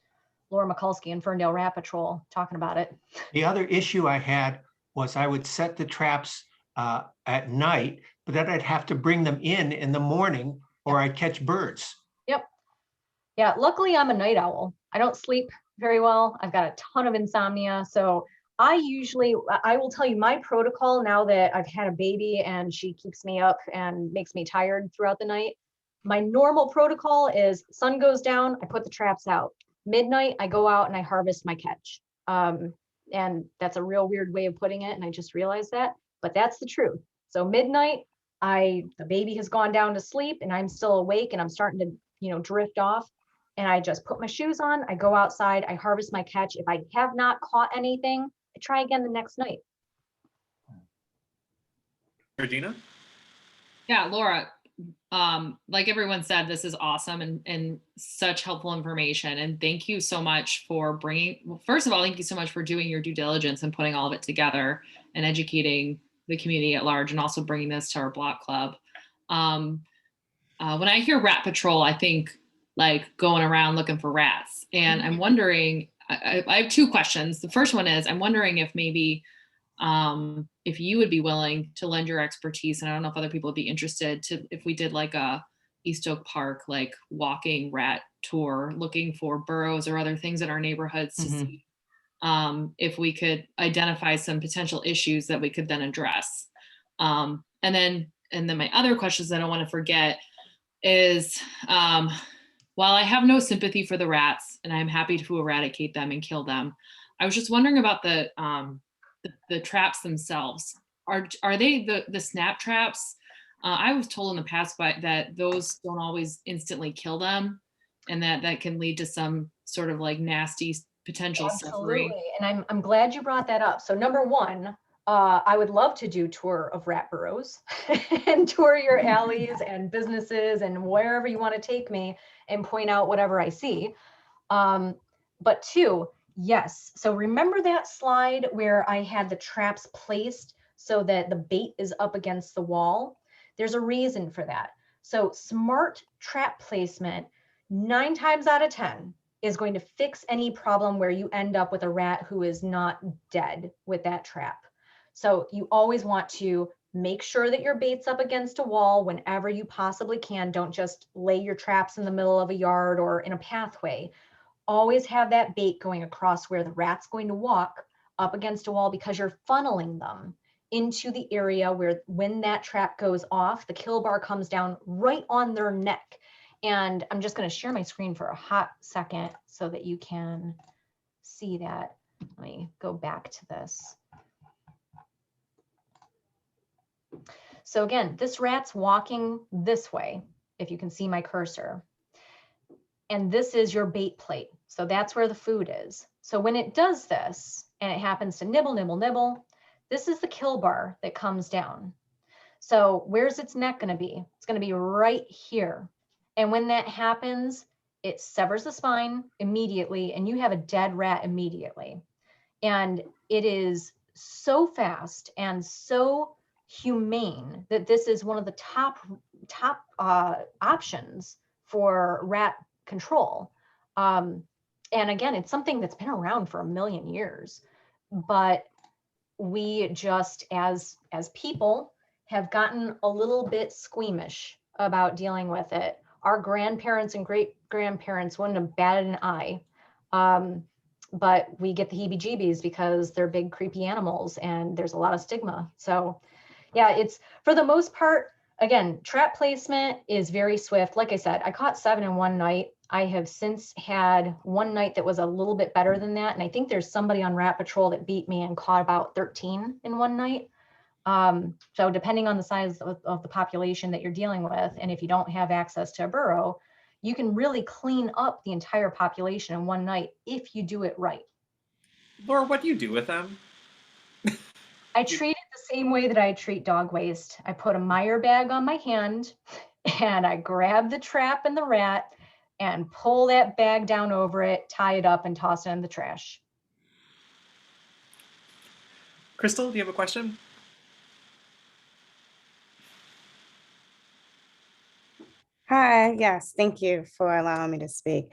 Laura Mikulski and Ferndale Rat Patrol talking about it. The other issue I had was I would set the traps at night, but then I'd have to bring them in the morning or I'd catch birds. Yep. Yeah, luckily I'm a night owl. I don't sleep very well. I've got a ton of insomnia. So I will tell you my protocol now that I've had a baby and she keeps me up and makes me tired throughout the night. My normal protocol is sun goes down, I put the traps out. Midnight, I go out and I harvest my catch. And that's a real weird way of putting it. And I just realized that, but that's the truth. So midnight, the baby has gone down to sleep and I'm still awake and I'm starting to, drift off. And I just put my shoes on, I go outside, I harvest my catch. If I have not caught anything, I try again the next night. Regina? Yeah, Laura, like everyone said, this is awesome and such helpful information. And thank you so much for first of all, thank you so much for doing your due diligence and putting all of it together and educating the community at large and also bringing this to our block club. When I hear Rat Patrol, I think like going around looking for rats. And I'm wondering, I have two questions. The first one is, I'm wondering if maybe if you would be willing to lend your expertise, and I don't know if other people would be interested if we did like a East Oak Park, like walking rat tour, looking for burrows or other things in our neighborhoods to see if we could identify some potential issues that we could then address. And then my other questions that I don't want to forget is, while I have no sympathy for the rats and I'm happy to eradicate them and kill them, I was just wondering about the traps themselves. Are they the snap traps? I was told in the past that those don't always instantly kill them, and that can lead to some sort of like nasty potential suffering. Absolutely, and I'm glad you brought that up. So number one, I would love to do tour of rat burrows and tour your alleys and businesses and wherever you want to take me and point out whatever I see. But two, yes. So remember that slide where I had the traps placed so that the bait is up against the wall? There's a reason for that. So smart trap placement, 9 times out of 10, is going to fix any problem where you end up with a rat who is not dead with that trap. So you always want to make sure that your bait's up against a wall whenever you possibly can. Don't just lay your traps in the middle of a yard or in a pathway. Always have that bait going across where the rat's going to walk up against a wall, because you're funneling them into the area where when that trap goes off, the kill bar comes down right on their neck. And I'm just going to share my screen for a hot second so that you can see that. Let me go back to this. So again, this rat's walking this way, if you can see my cursor. And this is your bait plate. So that's where the food is. So when it does this, and it happens to nibble, nibble, nibble, this is the kill bar that comes down. So where's its neck going to be? It's going to be right here. And when that happens, it severs the spine immediately, and you have a dead rat immediately. And it is so fast and so humane that this is one of the top options for rat control. And again, it's something that's been around for 1 million years, but we just as people have gotten a little bit squeamish about dealing with it. Our grandparents and great grandparents wouldn't have batted an eye, but we get the heebie-jeebies because they're big creepy animals and there's a lot of stigma. So yeah, it's, for the most part, again, trap placement is very swift. Like I said, I caught 7 in one night. I have since had one night that was a little bit better than that. And I think there's somebody on Rat Patrol that beat me and caught about 13 in one night. So depending on the size of the population that you're dealing with, and if you don't have access to a burrow, you can really clean up the entire population in one night if you do it right. Laura, what do you do with them? I treat it the same way that I treat dog waste. I put a Meyer bag on my hand and I grab the trap and the rat and pull that bag down over it, tie it up, and toss it in the trash. Crystal, do you have a question? Hi, yes, thank you for allowing me to speak.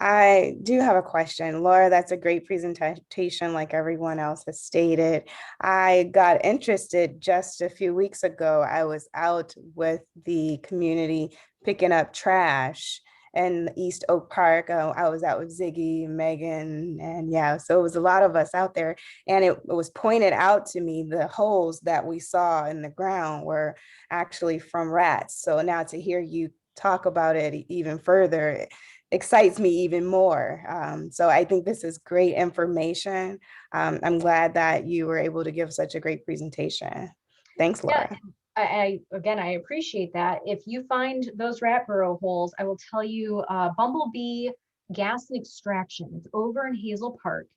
I do have a question. Laura, that's a great presentation, like everyone else has stated. I got interested just a few weeks ago. I was out with the community picking up trash in East Oak Park. I was out with Ziggy, Megan, and yeah, so it was a lot of us out there. And it was pointed out to me the holes that we saw in the ground were actually from rats. So now to hear you talk about it even further excites me even more. So I think this is great information. I'm glad that you were able to give such a great presentation. Thanks, Yeah, Laura. again, I appreciate that. If you find those rat burrow holes, I will tell you, Bumblebee Gas and Extraction. It's over in Hazel Park,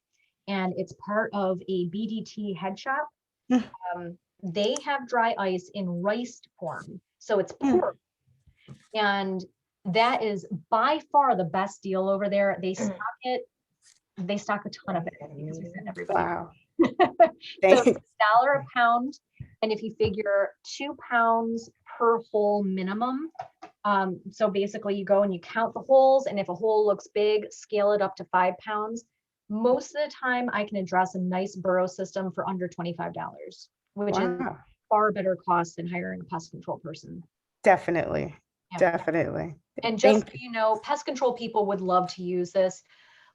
and it's part of a BDT head shop. They have dry ice in riced form, so it's pork. And that is by far the best deal over there. They stock it. They stock a ton of it because we send everybody. Wow. So Thank it's $1 a pound. And if you figure 2 pounds per hole minimum, so basically you go and you count the holes, and if a hole looks big, scale it up to 5 pounds. Most of the time I can address a nice burrow system for under $25, which is Wow. far better cost than hiring a pest control person. Definitely. Yeah. Definitely. And just so Thank you. you know, pest control people would love to use this.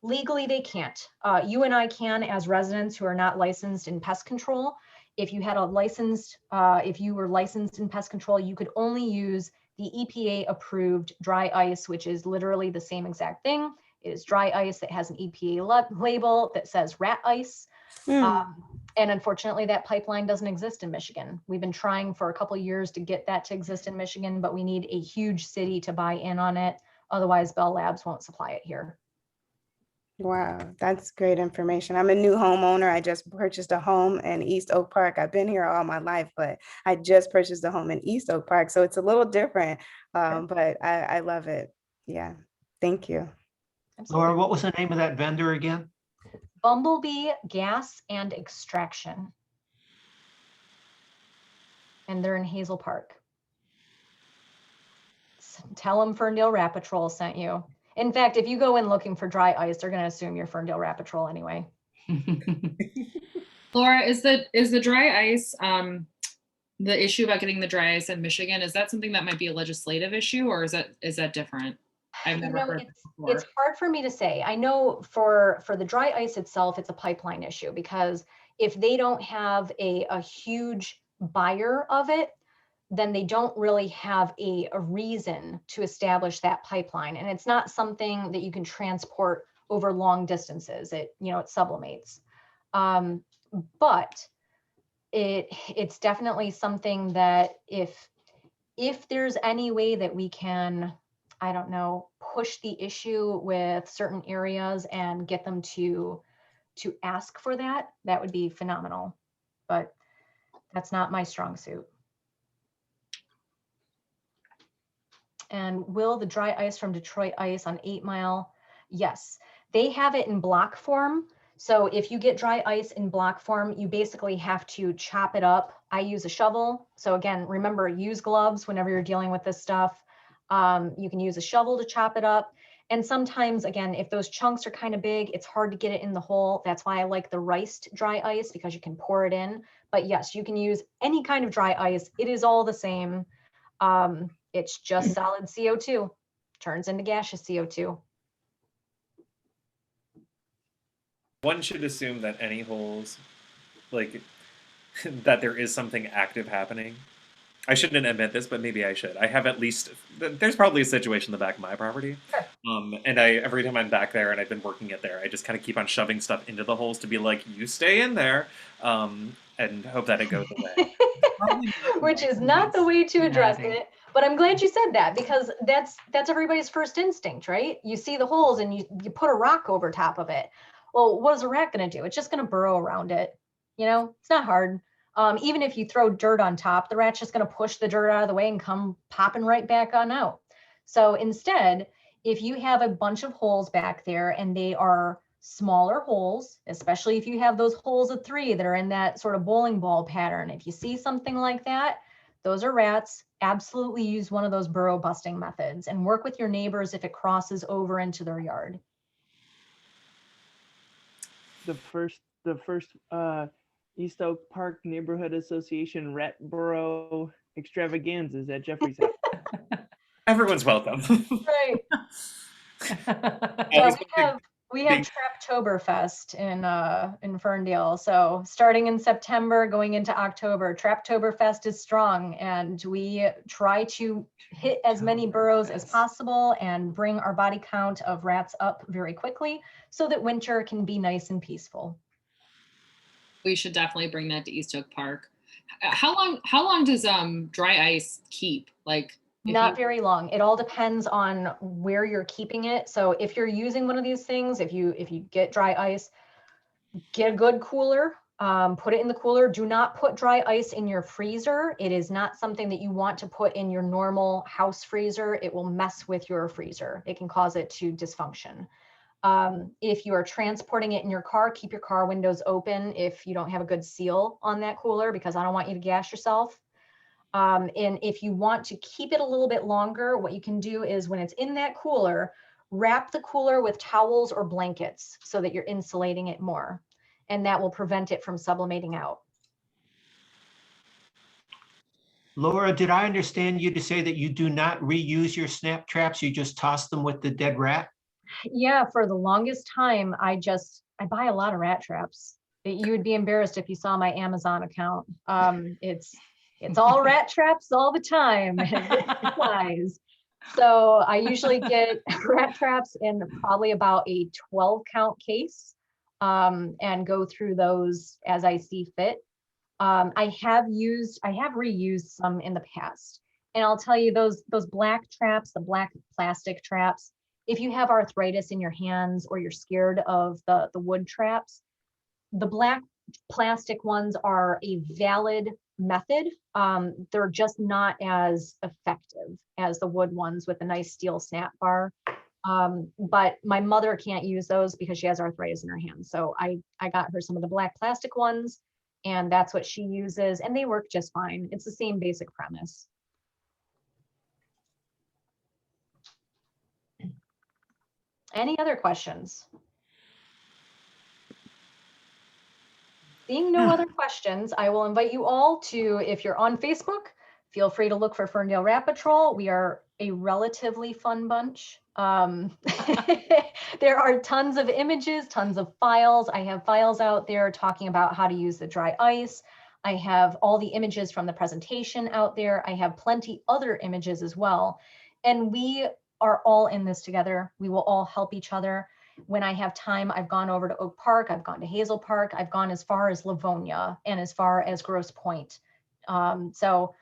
Legally, they can't. You and I can, as residents who are not licensed in pest control. If you had a licensed, if you were licensed in pest control, you could only use the EPA approved dry ice, which is literally the same exact thing. It is dry ice that has an EPA label that says rat ice. And unfortunately, that pipeline doesn't exist in Michigan. We've been trying for a couple of years to get that to exist in Michigan, but we need a huge city to buy in on it. Otherwise, Bell Labs won't supply it here. Wow, that's great information. I'm a new homeowner. I just purchased a home in East Oak Park. I've been here all my life, but I just purchased a home in East Oak Park. So it's a little different, but I love it. Yeah, thank you. Laura, what was the name of that vendor again? Bumblebee Gas and Extraction. And they're in Hazel Park. Tell them Ferndale Rat Patrol sent you. In fact, if you go in looking for dry ice, they're going to assume you're Ferndale Rat Patrol anyway. Laura, is the dry ice, the issue about getting the dry ice in Michigan, is that something that might be a legislative issue, or is that different? I've never heard it before. It's hard for me to say. I know for the dry ice itself, it's a pipeline issue, because if they don't have a huge buyer of it, then they don't really have a reason to establish that pipeline. And it's not something that you can transport over long distances. It sublimates. But it's definitely something that if there's any way that we can, I don't know, push the issue with certain areas and get them to ask for that, that would be phenomenal. But that's not my strong suit. And will the dry ice from Detroit Ice on 8 Mile? Yes, they have it in block form. So if you get dry ice in block form, you basically have to chop it up. I use a shovel. So again, remember, use gloves whenever you're dealing with this stuff. You can use a shovel to chop it up. And sometimes, again, if those chunks are kind of big, it's hard to get it in the hole. That's why I like the riced dry ice, because you can pour it in. But yes, you can use any kind of dry ice. It is all the same. It's just solid CO2, turns into gaseous CO2. One should assume that any holes, like, that there is something active happening. I shouldn't admit this, but maybe I should. I have at least, there's probably a situation in the back of my property. And every time I'm back there and I've been working it there, I just kind of keep on shoving stuff into the holes to be like, you stay in there, and hope that it goes away. Which is not the way to address it. But I'm glad you said that, because that's everybody's first instinct, right? You see the holes and you put a rock over top of it. Well, what is a rat going to do? It's just going to burrow around it. It's not hard. Even if you throw dirt on top, the rat's just going to push the dirt out of the way and come popping right back on out. So instead, if you have a bunch of holes back there and they are smaller holes, especially if you have those holes of 3 that are in that sort of bowling ball pattern, if you see something like that, those are rats. Absolutely use one of those burrow busting methods and work with your neighbors if it crosses over into their yard. The first East Oak Park Neighborhood Association Rat Burrow extravaganzas at Jeffrey's house. Everyone's welcome. Right. Yeah, we have Traptoberfest in Ferndale. So starting in September, going into October, Traptoberfest is strong, and we try to hit as many burrows as possible and bring our body count of rats up very quickly so that winter can be nice and peaceful. We should definitely bring that to East Oak Park. How long does dry ice keep? Like, not very long. It all depends on where you're keeping it. So if you're using one of these things, if you get dry ice, get a good cooler, put it in the cooler. Do not put dry ice in your freezer. It is not something that you want to put in your normal house freezer. It will mess with your freezer. It can cause it to dysfunction. If you are transporting it in your car, keep your car windows open if you don't have a good seal on that cooler, because I don't want you to gas yourself. And if you want to keep it a little bit longer, what you can do is when it's in that cooler, wrap the cooler with towels or blankets so that you're insulating it more. And that will prevent it from sublimating out. Laura, did I understand you to say that you do not reuse your snap traps? You just toss them with the dead rat? Yeah, for the longest time, I buy a lot of rat traps. You would be embarrassed if you saw my Amazon account. It's all rat traps all the time. So I usually get rat traps in probably about a 12 count case, and go through those as I see fit. I have reused some in the past, and I'll tell you those black traps, the black plastic traps, if you have arthritis in your hands or you're scared of the wood traps, the black plastic ones are a valid method. They're just not as effective as the wood ones with a nice steel snap bar. But my mother can't use those because she has arthritis in her hands. So I got her some of the black plastic ones, and that's what she uses, and they work just fine. It's the same basic premise. Any other questions? Seeing no other questions, I will invite you all to, if you're on Facebook, feel free to look for Ferndale Rat Patrol. We are a relatively fun bunch. There are tons of images, tons of files. I have files out there talking about how to use the dry ice. I have all the images from the presentation out there. I have plenty other images as well. And we are all in this together. We will all help each other. When I have time, I've gone over to Oak Park, I've gone to Hazel Park, I've gone as far as Livonia and as far as Grosse Pointe. So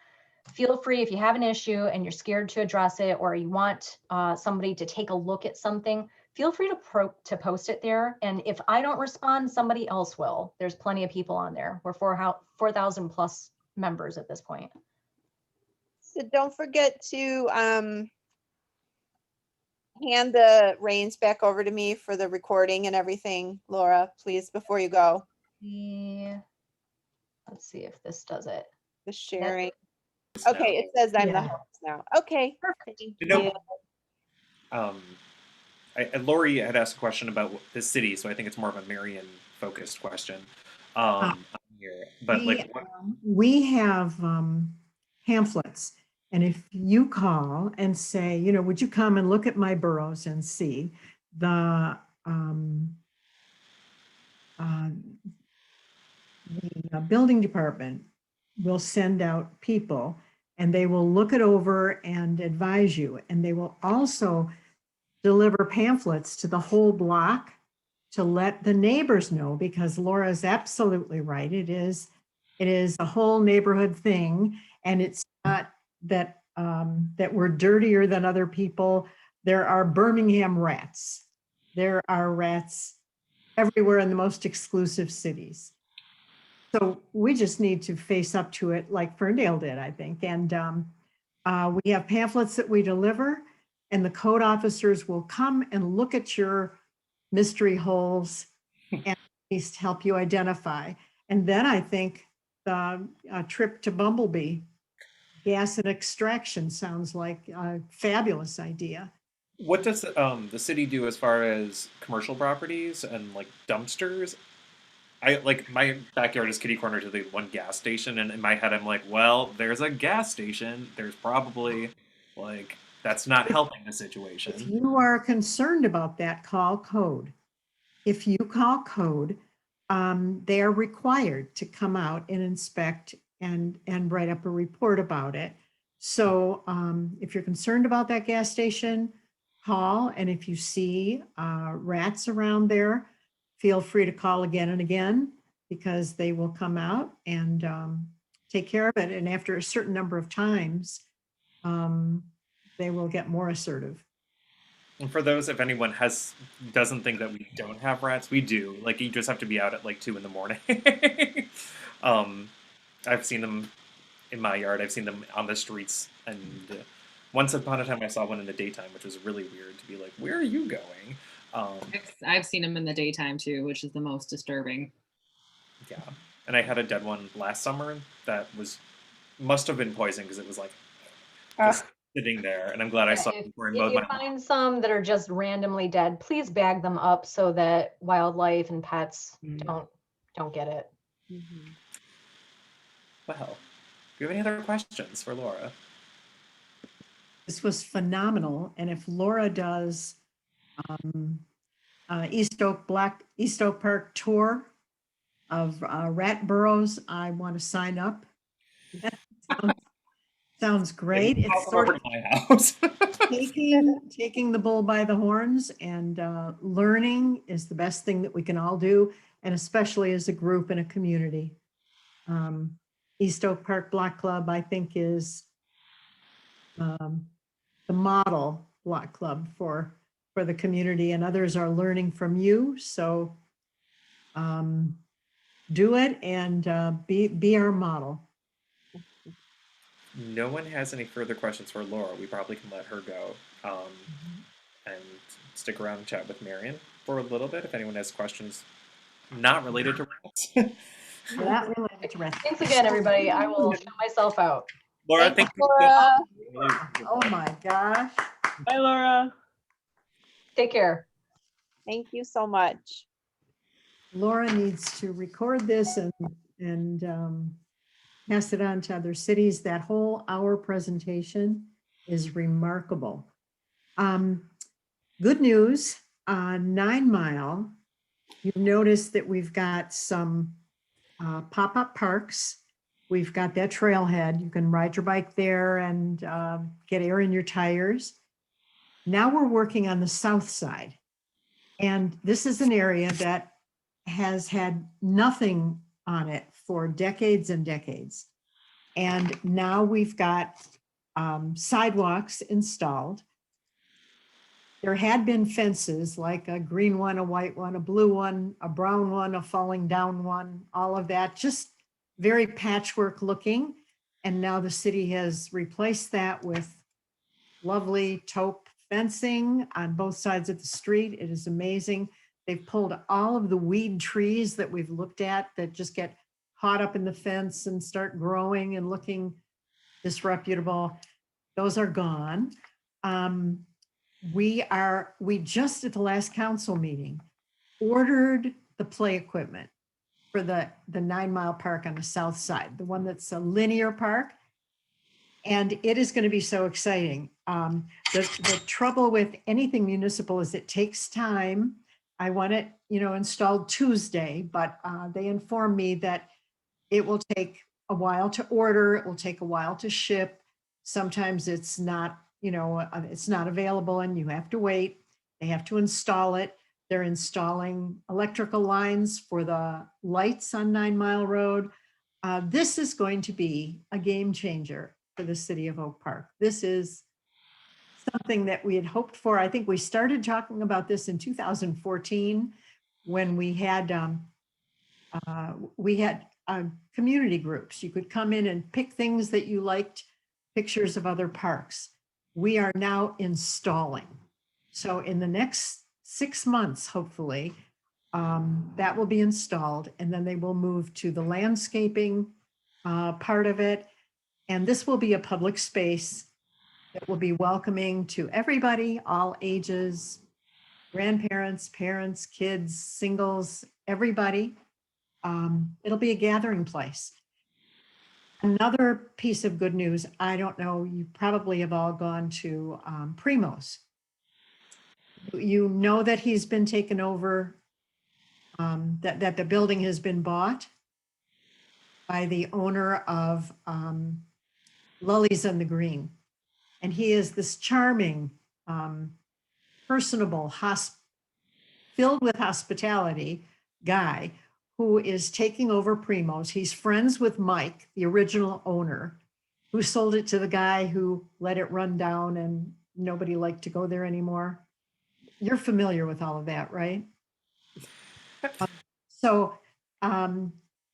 feel free, if you have an issue and you're scared to address it, or you want somebody to take a look at something, feel free to post it there. And if I don't respond, somebody else will. There's plenty of people on there. We're 4,000 plus members at this point. So don't forget to hand the reins back over to me for the recording and everything, Laura, please, before you go. Yeah. Let's see if this does it. The sharing. Okay, it says I'm the host now. Okay, perfect. Thank you. Lori had asked a question about the city, so I think it's more of a Marion focused question. Here, but we have pamphlets. And if you call and say, you know, would you come and look at my burrows and see, the building department will send out people and they will look it over and advise you. And they will also deliver pamphlets to the whole block to let the neighbors know, because Laura is absolutely right. It is a whole neighborhood thing, and it's not that that we're dirtier than other people. There are Birmingham rats. There are rats everywhere in the most exclusive cities. So we just need to face up to it like Ferndale did, I think. And we have pamphlets that we deliver, and the code officers will come and look at your mystery holes and at least help you identify. And then I think the trip to Bumblebee gas and extraction sounds like a fabulous idea. What does the city do as far as commercial properties and like dumpsters? I like my backyard is kitty corner to the one gas station, and in my head I'm like, well, there's a gas station. There's probably like that's not helping the If situation. you are concerned about that, call code. If you call code, they are required to come out and inspect and write up a report about it. So if you're concerned about that gas station, call. And if you see rats around there, feel free to call again and again, because they will come out and take care of it. And after a certain number of times, they will get more assertive. And for those, if anyone doesn't think that we don't have rats, we do. Like you just have to be out at like 2 in the morning. I've seen them in my yard. I've seen them on the streets, and once upon a time I saw one in the daytime, which was really weird to be like, "Where are you going?" I've seen them in the daytime too, which is the most disturbing. Yeah, and I had a dead one last summer that must have been poison because it was like just sitting there, and I'm glad I saw it before I If mowed you my lawn. find some that are just randomly dead, please bag them up so that wildlife and pets don't get it. Well, do you have any other questions for Laura? This was phenomenal. And if Laura does East Oak Park tour of rat burrows, I want to sign up. Sounds great. Maybe It's come sort over of to my house. taking the bull by the horns, and learning is the best thing that we can all do, and especially as a group and a community. East Oak Park Block Club, I think, is the model block club for the community, and others are learning from you. So do it and be our model. No one has any further questions for Laura. We probably can let her go and stick around and chat with Marion for a little bit if anyone has questions not related to rats. Not related to rats. Thanks again, everybody. I will show myself out. Laura, Thank thank you. Laura. Oh my gosh. Bye, Laura. Take care. Thank you so much. Laura needs to record this and pass it on to other cities. That whole hour presentation is remarkable. Good news, 9 Mile, you've noticed that we've got some pop-up parks. We've got that trailhead. You can ride your bike there and get air in your tires. Now we're working on the south side. And this is an area that has had nothing on it for decades and decades. And now we've got sidewalks installed. There had been fences, like a green one, a white one, a blue one, a brown one, a falling down one, all of that, just very patchwork looking. And now the city has replaced that with lovely taupe fencing on both sides of the street. It is amazing. They've pulled all of the weed trees that we've looked at that just get caught up in the fence and start growing and looking disreputable. Those are gone. We just at the last council meeting ordered the play equipment for the 9 Mile Park on the south side, the one that's a linear park. And it is going to be so exciting. The trouble with anything municipal is it takes time. I want it, installed Tuesday, but they informed me that it will take a while to order. It will take a while to ship. Sometimes it's not, it's not available and you have to wait. They have to install it. They're installing electrical lines for the lights on 9 Mile Road. This is going to be a game changer for the city of Oak Park. This is something that we had hoped for. I think we started talking about this in 2014 when we had community groups. You could come in and pick things that you liked, pictures of other parks. We are now installing. So in the next 6 months, hopefully, that will be installed, and then they will move to the landscaping part of it. And this will be a public space that will be welcoming to everybody, all ages, grandparents, parents, kids, singles, everybody. It'll be a gathering place. Another piece of good news, I don't know, you probably have all gone to Primo's. You know that he's been taken over, that the building has been bought by the owner of Lully's on the Green. And he is this charming, personable, filled with hospitality guy who is taking over Primo's. He's friends with Mike, the original owner, who sold it to the guy who let it run down and nobody liked to go there anymore. You're familiar with all of that, right? So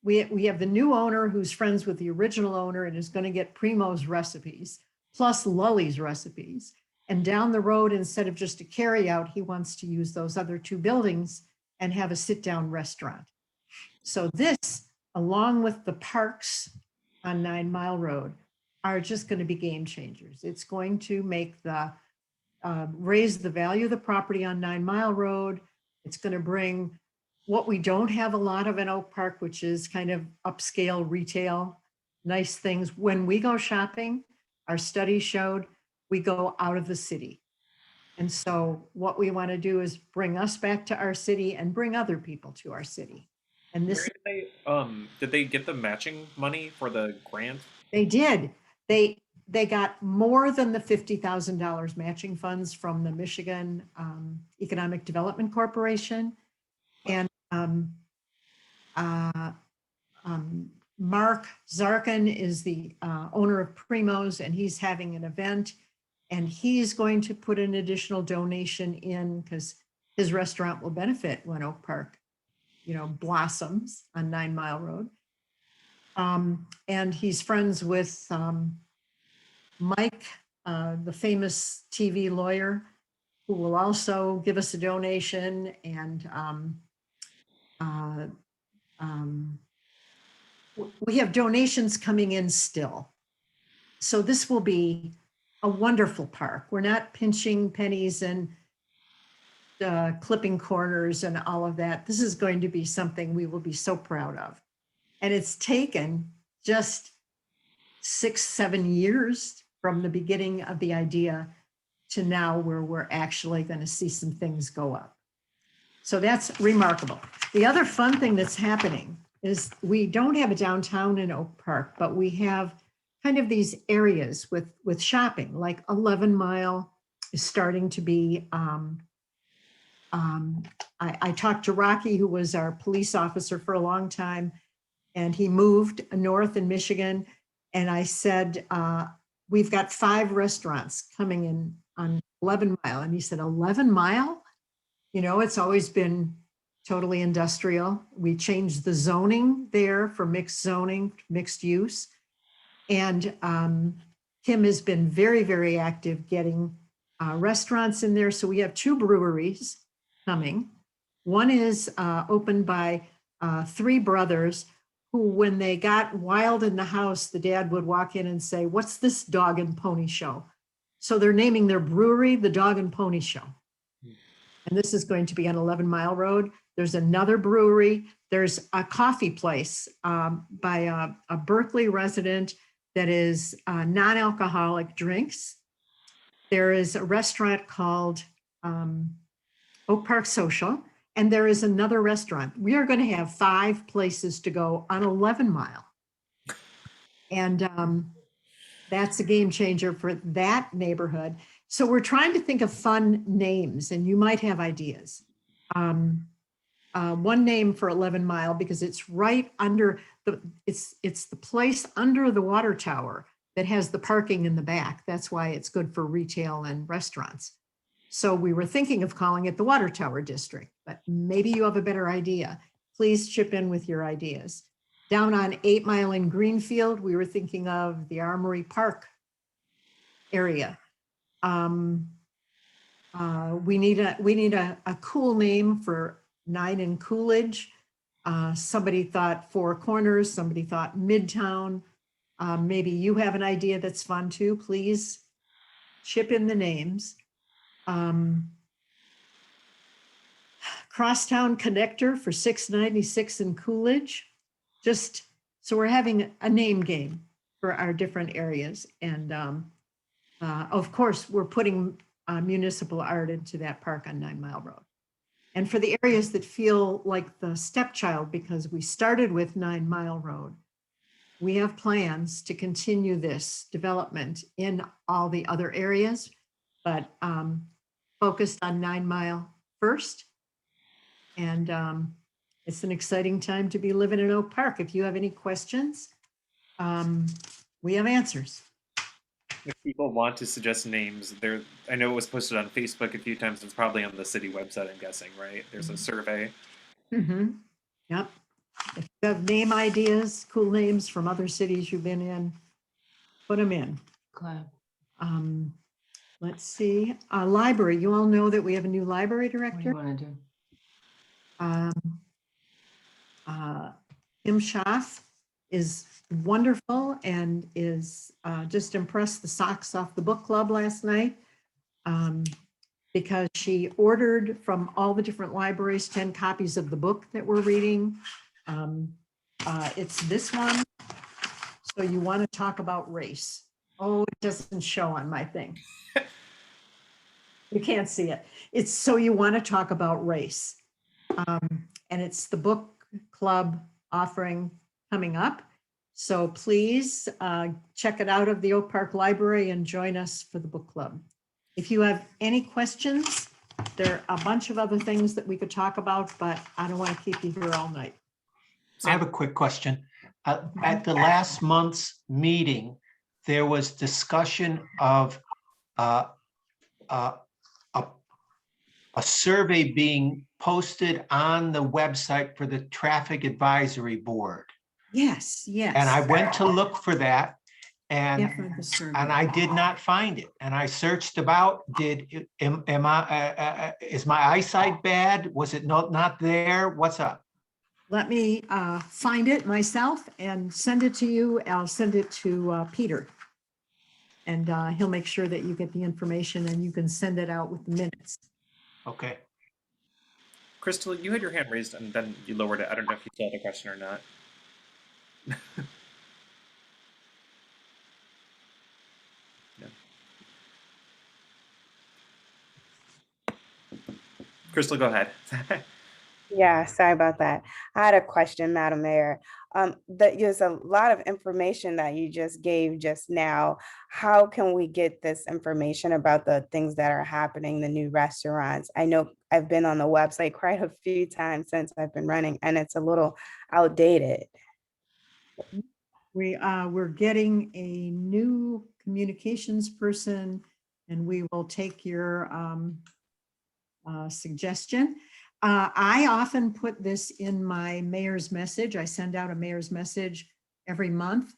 we have the new owner who's friends with the original owner and is going to get Primo's recipes, plus Lully's recipes. And down the road, instead of just a carry out, he wants to use those other two buildings and have a sit-down restaurant. So this, along with the parks on 9 Mile Road, are just going to be game changers. It's going to make the raise the value of the property on 9 Mile Road. It's going to bring what we don't have a lot of in Oak Park, which is kind of upscale retail, nice things. When we go shopping, our study showed we go out of the city. And so what we want to do is bring us back to our city and bring other people to our city. And this, Did they get the matching money for the grant? they did. They got more than the $50,000 matching funds from the Michigan Economic Development Corporation. And Mark Zarkin is the owner of Primo's, and he's having an event, and he's going to put an additional donation in because his restaurant will benefit when Oak Park, blossoms on 9 Mile Road. And he's friends with Mike, the famous TV lawyer, who will also give us a donation. And we have donations coming in still. So this will be a wonderful park. We're not pinching pennies and clipping corners and all of that. This is going to be something we will be so proud of. And it's taken just 6-7 years from the beginning of the idea to now where we're actually going to see some things go up. So that's remarkable. The other fun thing that's happening is we don't have a downtown in Oak Park, but we have kind of these areas with shopping, like 11 Mile is starting to be, I talked to Rocky, who was our police officer for a long time, and he moved north in Michigan. And I said, we've got 5 restaurants coming in on 11 Mile. And he said, 11 Mile? It's always been totally industrial. We changed the zoning there for mixed zoning, mixed use. And Kim has been very, very active getting restaurants in there. So we have 2 breweries coming. One is opened by 3 brothers who, when they got wild in the house, the dad would walk in and say, "What's this dog and pony show?" So they're naming their brewery the Dog and Pony Show. And this is going to be on 11 Mile Road. There's another brewery. There's a coffee place by a Berkeley resident that is non-alcoholic drinks. There is a restaurant called Oak Park Social, and there is another restaurant. We are going to have 5 places to go on 11 Mile. And that's a game changer for that neighborhood. So we're trying to think of fun names, and you might have ideas. One name for 11 Mile, because it's right under it's the place under the water tower that has the parking in the back. That's why it's good for retail and restaurants. So we were thinking of calling it the Water Tower District, but maybe you have a better idea. Please chip in with your ideas. Down on 8 Mile in Greenfield, we were thinking of the Armory Park area. We need a cool name for 9 in Coolidge. Somebody thought Four Corners, somebody thought Midtown. maybe you have an idea that's fun too, please chip in the names. Crosstown Connector for 696 in Coolidge. Just, so we're having a name game for our different areas. And of course, we're putting municipal art into that park on 9 Mile Road. And for the areas that feel like the stepchild, because we started with 9 Mile Road, we have plans to continue this development in all the other areas, but focused on 9 Mile first. And it's an exciting time to be living in Oak Park. If you have any questions, we have answers. If people want to suggest names, I know it was posted on Facebook a few times. It's probably on the city website, I'm guessing, right? There's a survey. Mm-hmm. Yep. If you have name ideas, cool names from other cities you've been in, put them in. Glad. Let's see. Library. You all know that we have a new library What do director. you want to do? Kim Schaff is wonderful and is just impressed the socks off the book club last night because she ordered from all the different libraries 10 copies of the book that we're reading. It's this one. So you want to talk about race. Oh, it doesn't show on my thing. You can't see it. It's So You Want to Talk About Race. And it's the book club offering coming up. So please check it out of the Oak Park Library and join us for the book club. If you have any questions, there are a bunch of other things that we could talk about, but I don't want to keep you here all night. I have a quick question. At the last month's meeting, there was discussion of a survey being posted on the website for the Traffic Advisory Board. Yes, yes. And I went to look for that and Yeah, for the survey. I did not find it. And I searched about, is my eyesight bad? Was it not there? What's up? Let me find it myself and send it to you. I'll send it to Peter. And he'll make sure that you get the information and you can send it out with the minutes. Okay. Crystal, you had your hand raised and then you lowered it. I don't know if you saw the question or not. No. Crystal, go ahead. Yeah, sorry about that. I had a question, Madam Mayor. There's a lot of information that you just gave just now. How can we get this information about the things that are happening, the new restaurants? I know I've been on the website quite a few times since I've been running, and it's a little outdated. We're getting a new communications person, and we will take your suggestion. I often put this in my mayor's message. I send out a mayor's message every month,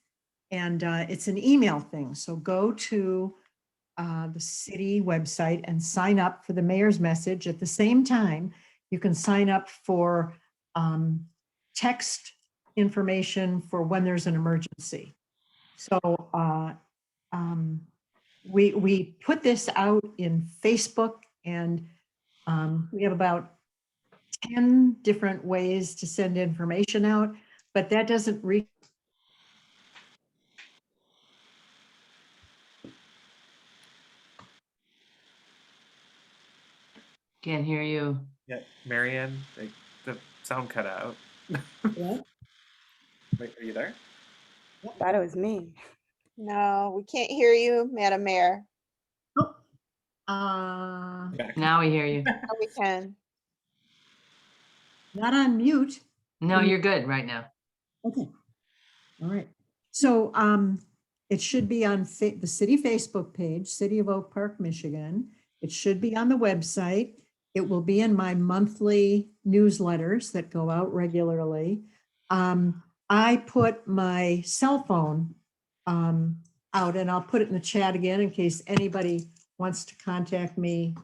and it's an email thing. So go to the city website and sign up for the mayor's message. At the same time, you can sign up for text information for when there's an emergency. So we put this out in Facebook, and we have about 10 different ways to send information out, but that doesn't reach. Can't hear you. Yeah, Marianne, the sound cut out. What? Wait, are you there? Thought it was me. No, we can't hear you, Madam Mayor. Now we hear you. Oh, we can. Not on mute. No, you're good right now. Okay. All right. So it should be on the city Facebook page, City of Oak Park, Michigan. It should be on the website. It will be in my monthly newsletters that go out regularly. I put my cell phone out, and I'll put it in the chat again in case anybody wants to contact me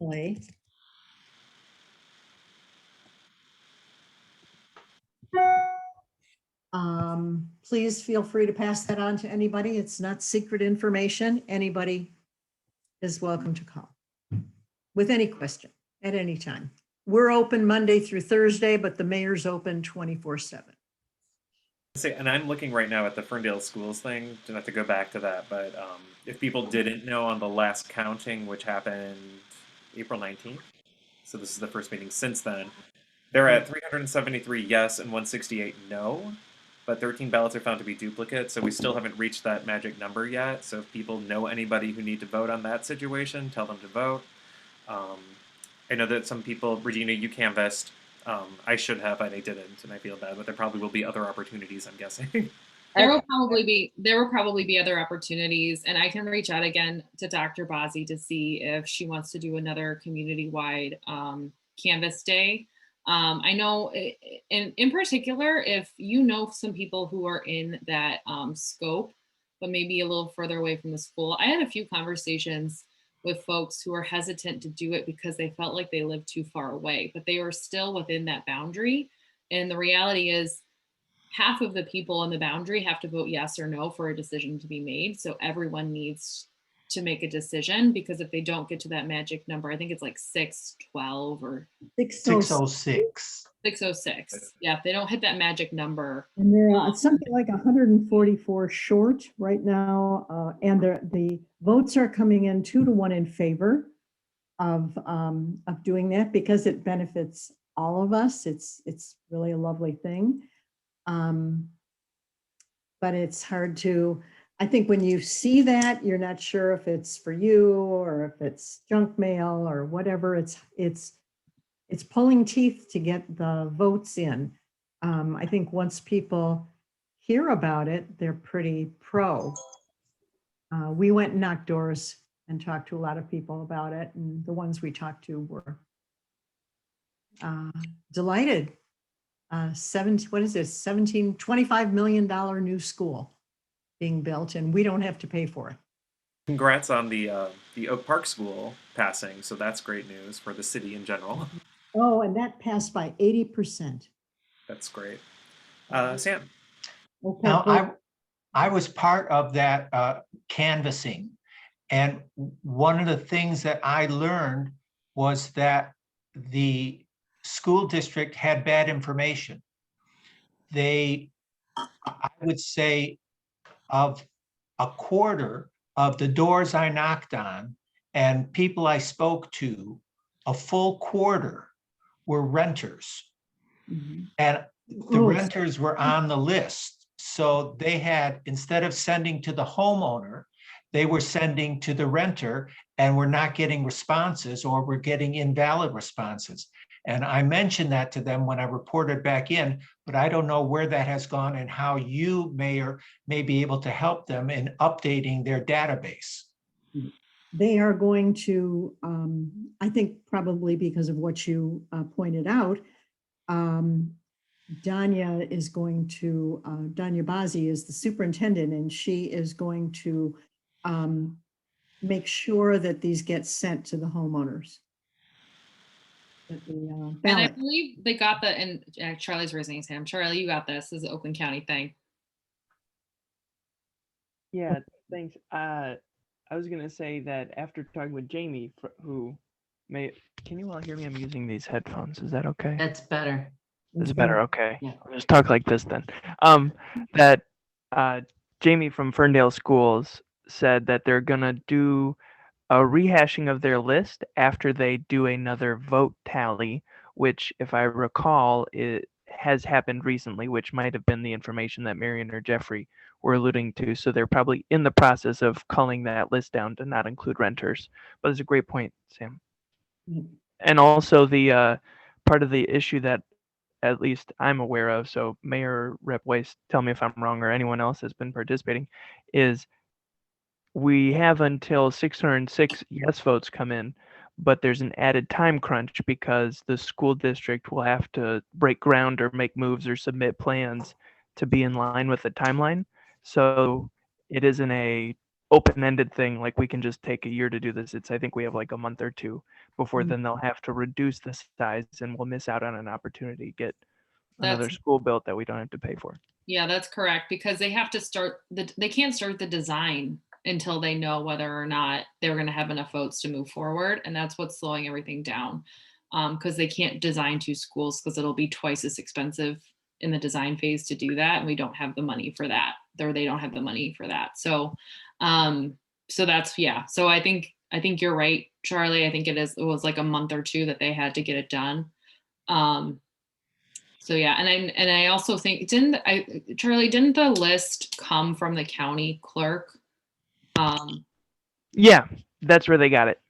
personally. Please feel free to pass that on to anybody. It's not secret information. Anybody is welcome to call with any question at any time. We're open Monday through Thursday, but the mayor's open 24/7. See, and I'm looking right now at the Ferndale Schools thing. Don't have to go back to that, but if people didn't know, on the last counting, which happened April 19th, so this is the first meeting since then, they're at 373 yes and 168 no, but 13 ballots are found to be duplicate, so we still haven't reached that magic number yet. So if people know anybody who need to vote on that situation, tell them to vote. I know that some people, Regina, you canvassed. I should have, and I didn't, and I feel bad, but there probably will be other opportunities, I'm guessing. There will probably be other opportunities, and I can reach out again to Dr. Bazzi to see if she wants to do another community-wide canvas day. I know in particular, if you know some people who are in that scope, but maybe a little further away from the school. I had a few conversations with folks who were hesitant to do it because they felt like they lived too far away, but they were still within that boundary. And the reality is, half of the people in the boundary have to vote yes or no for a decision to be made. So everyone needs to make a decision, because if they don't get to that magic number, I think it's like 612 or 606. 606. Yeah, if they don't hit that magic number. And there are something like 144 short right now, and the votes are coming in 2-1 in favor of doing that, because it benefits all of us. It's really a lovely thing. But it's hard to, I think when you see that, you're not sure if it's for you or if it's junk mail or whatever. It's pulling teeth to get the votes in. I think once people hear about it, they're pretty pro. We went and knocked doors and talked to a lot of people about it, and the ones we talked to were delighted. $25 million new school being built, and we don't have to pay for it. Congrats on the Oak Park School passing. So that's great news for the city in general. Oh, and that passed by 80%. That's great. Sam. Okay. Now, I was part of that canvassing, and one of the things that I learned was that the school district had bad information. I would say, of a quarter of the doors I knocked on and people I spoke to, a full quarter were renters. Mhm. And the renters were on the list. So they had, instead of sending to the homeowner, they were sending to the renter, and were not getting responses, or were getting invalid responses. And I mentioned that to them when I reported back in, but I don't know where that has gone and how you may be able to help them in updating their database. They are going to, I think probably because of what you pointed out, Danya Bazzi is the superintendent, and she is going to make sure that these get sent to the homeowners. And I believe they got the, and Charlie's raising his hand. Charlie, you got this. This is an Oakland County thing. Yeah, thanks. I was gonna say that after talking with Jamie, can you all hear me? I'm using these headphones. Is that okay? That's better. It's better. Okay. Yeah. I'll just talk like this then. That Jamie from Ferndale Schools said that they're gonna do a rehashing of their list after they do another vote tally, which, if I recall, it has happened recently, which might have been the information that Marion or Jeffrey were alluding to. So they're probably in the process of culling that list down to not include renters. But it's a great point, Sam. Mm-hmm. And also the part of the issue that at least I'm aware of, so Mayor Rep Weiss, tell me if I'm wrong, or anyone else has been participating, is we have until 606 yes votes come in, but there's an added time crunch because the school district will have to break ground or make moves or submit plans to be in line with the timeline. So it isn't a open-ended thing, like we can just take a year to do this. I think we have like a month or two before then they'll have to reduce the size, and we'll miss out on an opportunity to get another school built that we don't have to pay for. Yeah, that's correct, because they have to start they can't start the design until they know whether or not they're going to have enough votes to move forward, and that's what's slowing everything down. Because they can't design 2 schools because it'll be twice as expensive in the design phase to do that, and we don't have the money for that. Or they don't have the money for that. So, so that's, yeah. So I think you're right, Charlie. I think it was like a month or 2 that they had to get it done. So yeah, and I also think Charlie, didn't the list come from the county clerk? Yeah, that's where they got it.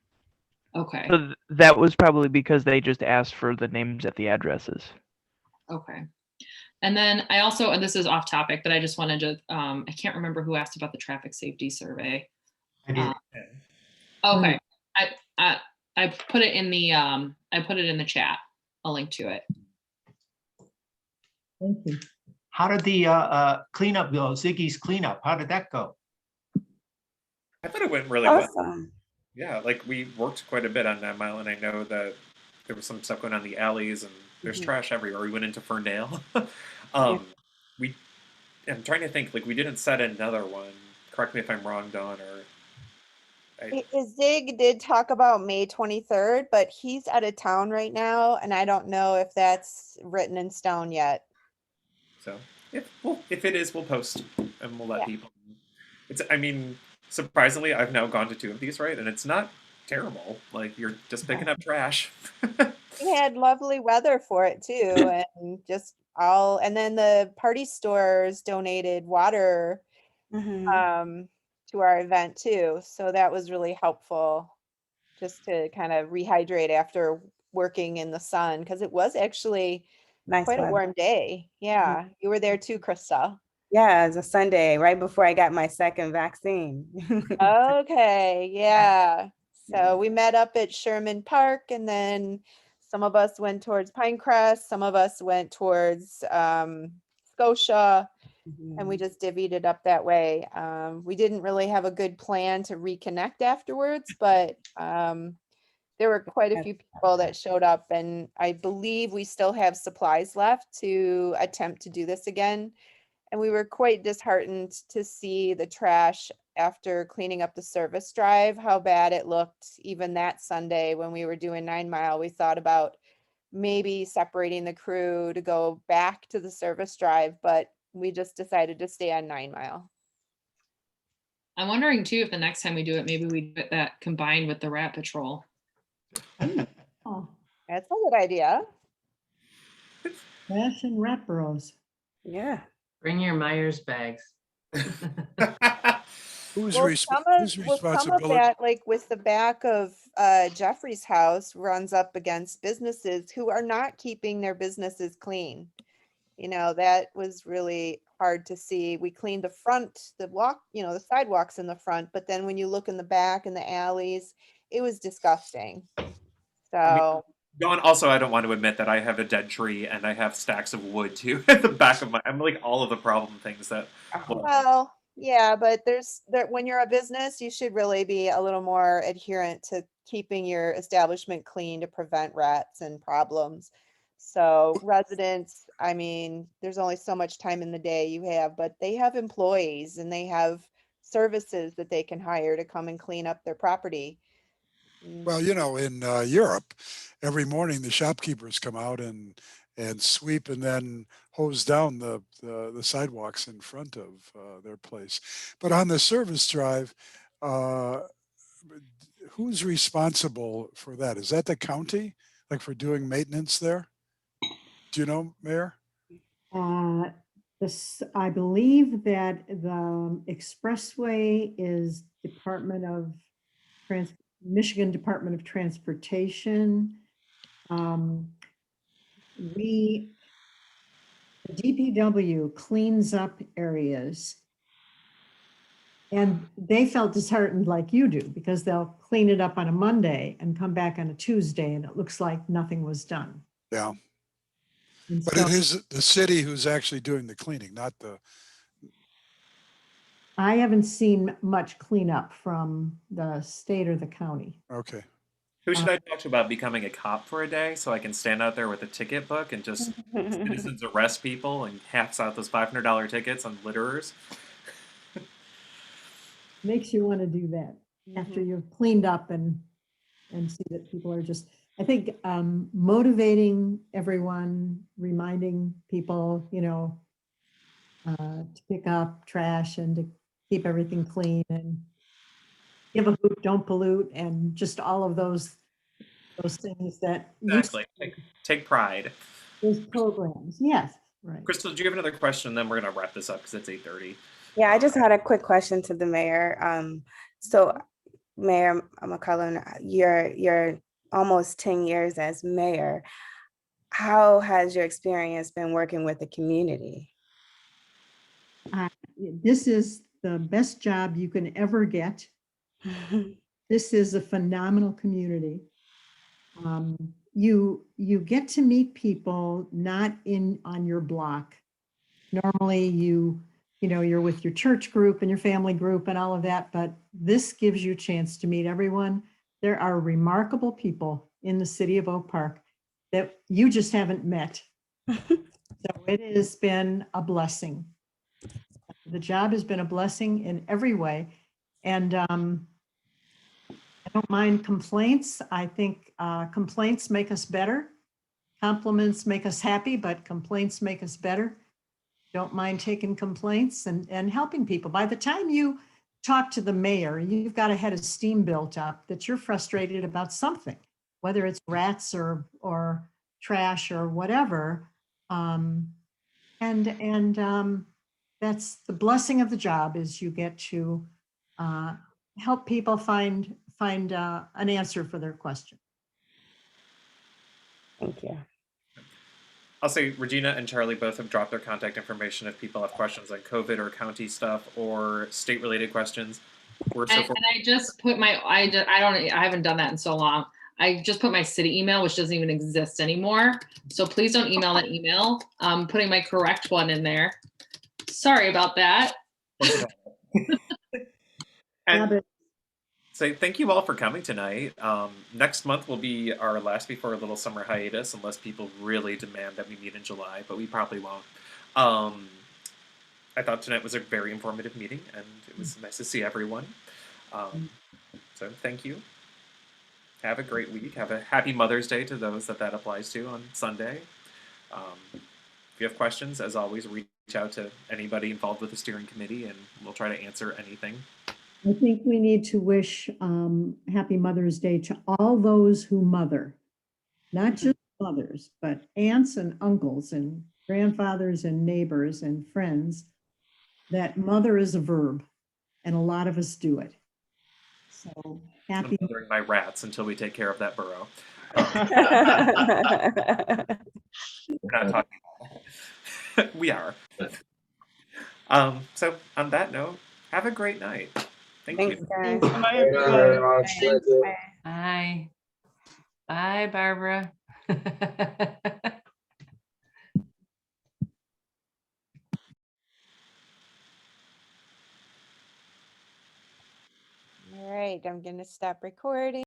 Okay. So that was probably because they just asked for the names at the addresses. Okay. And then I also, and this is off topic, but I just wanted to, I can't remember who asked about the traffic safety survey. I did. Okay. I put it in the chat, a link to it. Thank you. How did the cleanup go? Ziggy's cleanup, how did that go? I thought it went really well. Awesome. Yeah, like we worked quite a bit on that mile, and I know that there was some stuff going on in the alleys, and there's trash everywhere. We went into Ferndale. We, I'm trying to think. Like we didn't set another one. Correct me if I'm wrong, Dawn. Zig did talk about May 23rd, but he's out of town right now, and I don't know if that's written in stone yet. So if it is, we'll post and we'll let people. I mean, surprisingly, I've now gone to 2 of these, right? And it's not terrible. Like you're just picking up trash. We had lovely weather for it too, and then the party stores donated water to our event too, so that was really helpful, just to kind of rehydrate after working in the sun, because it was actually Nice quite a weather. warm day. Yeah, you were there too, Krista. Yeah, it's a Sunday right before I got my second vaccine. Okay, yeah. So we met up at Sherman Park, and then some of us went towards Pinecrest, some of us went towards Scotia, and we just divvied it up that way. We didn't really have a good plan to reconnect afterwards, but there were quite a few people that showed up, and I believe we still have supplies left to attempt to do this again. And we were quite disheartened to see the trash after cleaning up the service drive, how bad it looked. Even that Sunday when we were doing 9 Mile, we thought about maybe separating the crew to go back to the service drive, but we just decided to stay on 9 Mile. I'm wondering too, if the next time we do it, maybe we get that combined with the rat patrol. Oh, That's a good idea. trash and rat burrows. Yeah. Bring your Myers bags. Whose Well, some of responsibility? that, like with the back of Jeffrey's house, runs up against businesses who are not keeping their businesses clean. You know, that was really hard to see. We cleaned the front, the sidewalks in the front, but then when you look in the back and the alleys, it was disgusting. So Dawn, also, I don't want to admit that I have a dead tree and I have stacks of wood too at the back of I'm like all of the problem things that. well, yeah, but when you're a business, you should really be a little more adherent to keeping your establishment clean to prevent rats and problems. So residents, I mean, there's only so much time in the day you have, but they have employees and they have services that they can hire to come and clean up their property. Well, you know, in Europe, every morning the shopkeepers come out and sweep and then hose down the sidewalks in front of their place. But on the service drive, who's responsible for that? Is that the county, like for doing maintenance there? Do you know, Mayor? I believe that the expressway is Michigan Department of Transportation. The DPW cleans up areas, and they felt disheartened like you do, because they'll clean it up on a Monday and come back on a Tuesday and it looks like nothing was done. Yeah. And But so it is the city who's actually doing the cleaning, not the. I haven't seen much cleanup from the state or the county. Okay. Who should I talk to about becoming a cop for a day so I can stand out there with a ticket book and just citizens arrest people and hacks out those $500 tickets on litterers? Makes you want to do that after you've cleaned up and see that people are just, I think, motivating everyone, reminding people, you know, to pick up trash and to keep everything clean and give a hoot, don't pollute, and just all of those things that used Exactly. Take pride. those programs. Yes, right. Crystal, do you have another question? Then we're gonna wrap this up because it's 8:30. Yeah, I just had a quick question to the mayor. So Mayor McCullough, you're almost 10 years as mayor. How has your experience been working with the community? This is the best job you can ever get. This is a phenomenal community. You get to meet people not on your block. Normally you know, you're with your church group and your family group and all of that, but this gives you a chance to meet everyone. There are remarkable people in the city of Oak Park that you just haven't met. So it has been a blessing. The job has been a blessing in every way. And I don't mind complaints. I think complaints make us better. Compliments make us happy, but complaints make us better. Don't mind taking complaints and helping people. By the time you talk to the mayor, you've got a head of steam built up that you're frustrated about something, whether it's rats or trash or whatever. That's the blessing of the job, is you get to help people find an answer for their question. Thank you. I'll say Regina and Charlie both have dropped their contact information if people have questions on COVID or county stuff or state-related questions. And I just put my, I haven't done that in so long. I just put my city email, which doesn't even exist anymore. So please don't email that email. I'm putting my correct one in there. Sorry about that. And so thank you all for coming tonight. Next month will be our last before a little summer hiatus, unless people really demand that we meet in July, but we probably won't. I thought tonight was a very informative meeting, and it was nice to see everyone. So thank you. Have a great week. Have a happy Mother's Day to those that applies to on Sunday. If you have questions, as always, reach out to anybody involved with the steering committee, and we'll try to answer anything. I think we need to wish Happy Mother's Day to all those who mother, not just mothers, but aunts and uncles and grandfathers and neighbors and friends. That mother is a verb, and a lot of us do it. So happy. I'm mothering my rats until we take care of that burrow. We're not talking about that. We are. So on that note, have a great night. Thanks, you. Guys. Bye, everybody. Bye. Bye, Barbara. All right, I'm going to stop recording.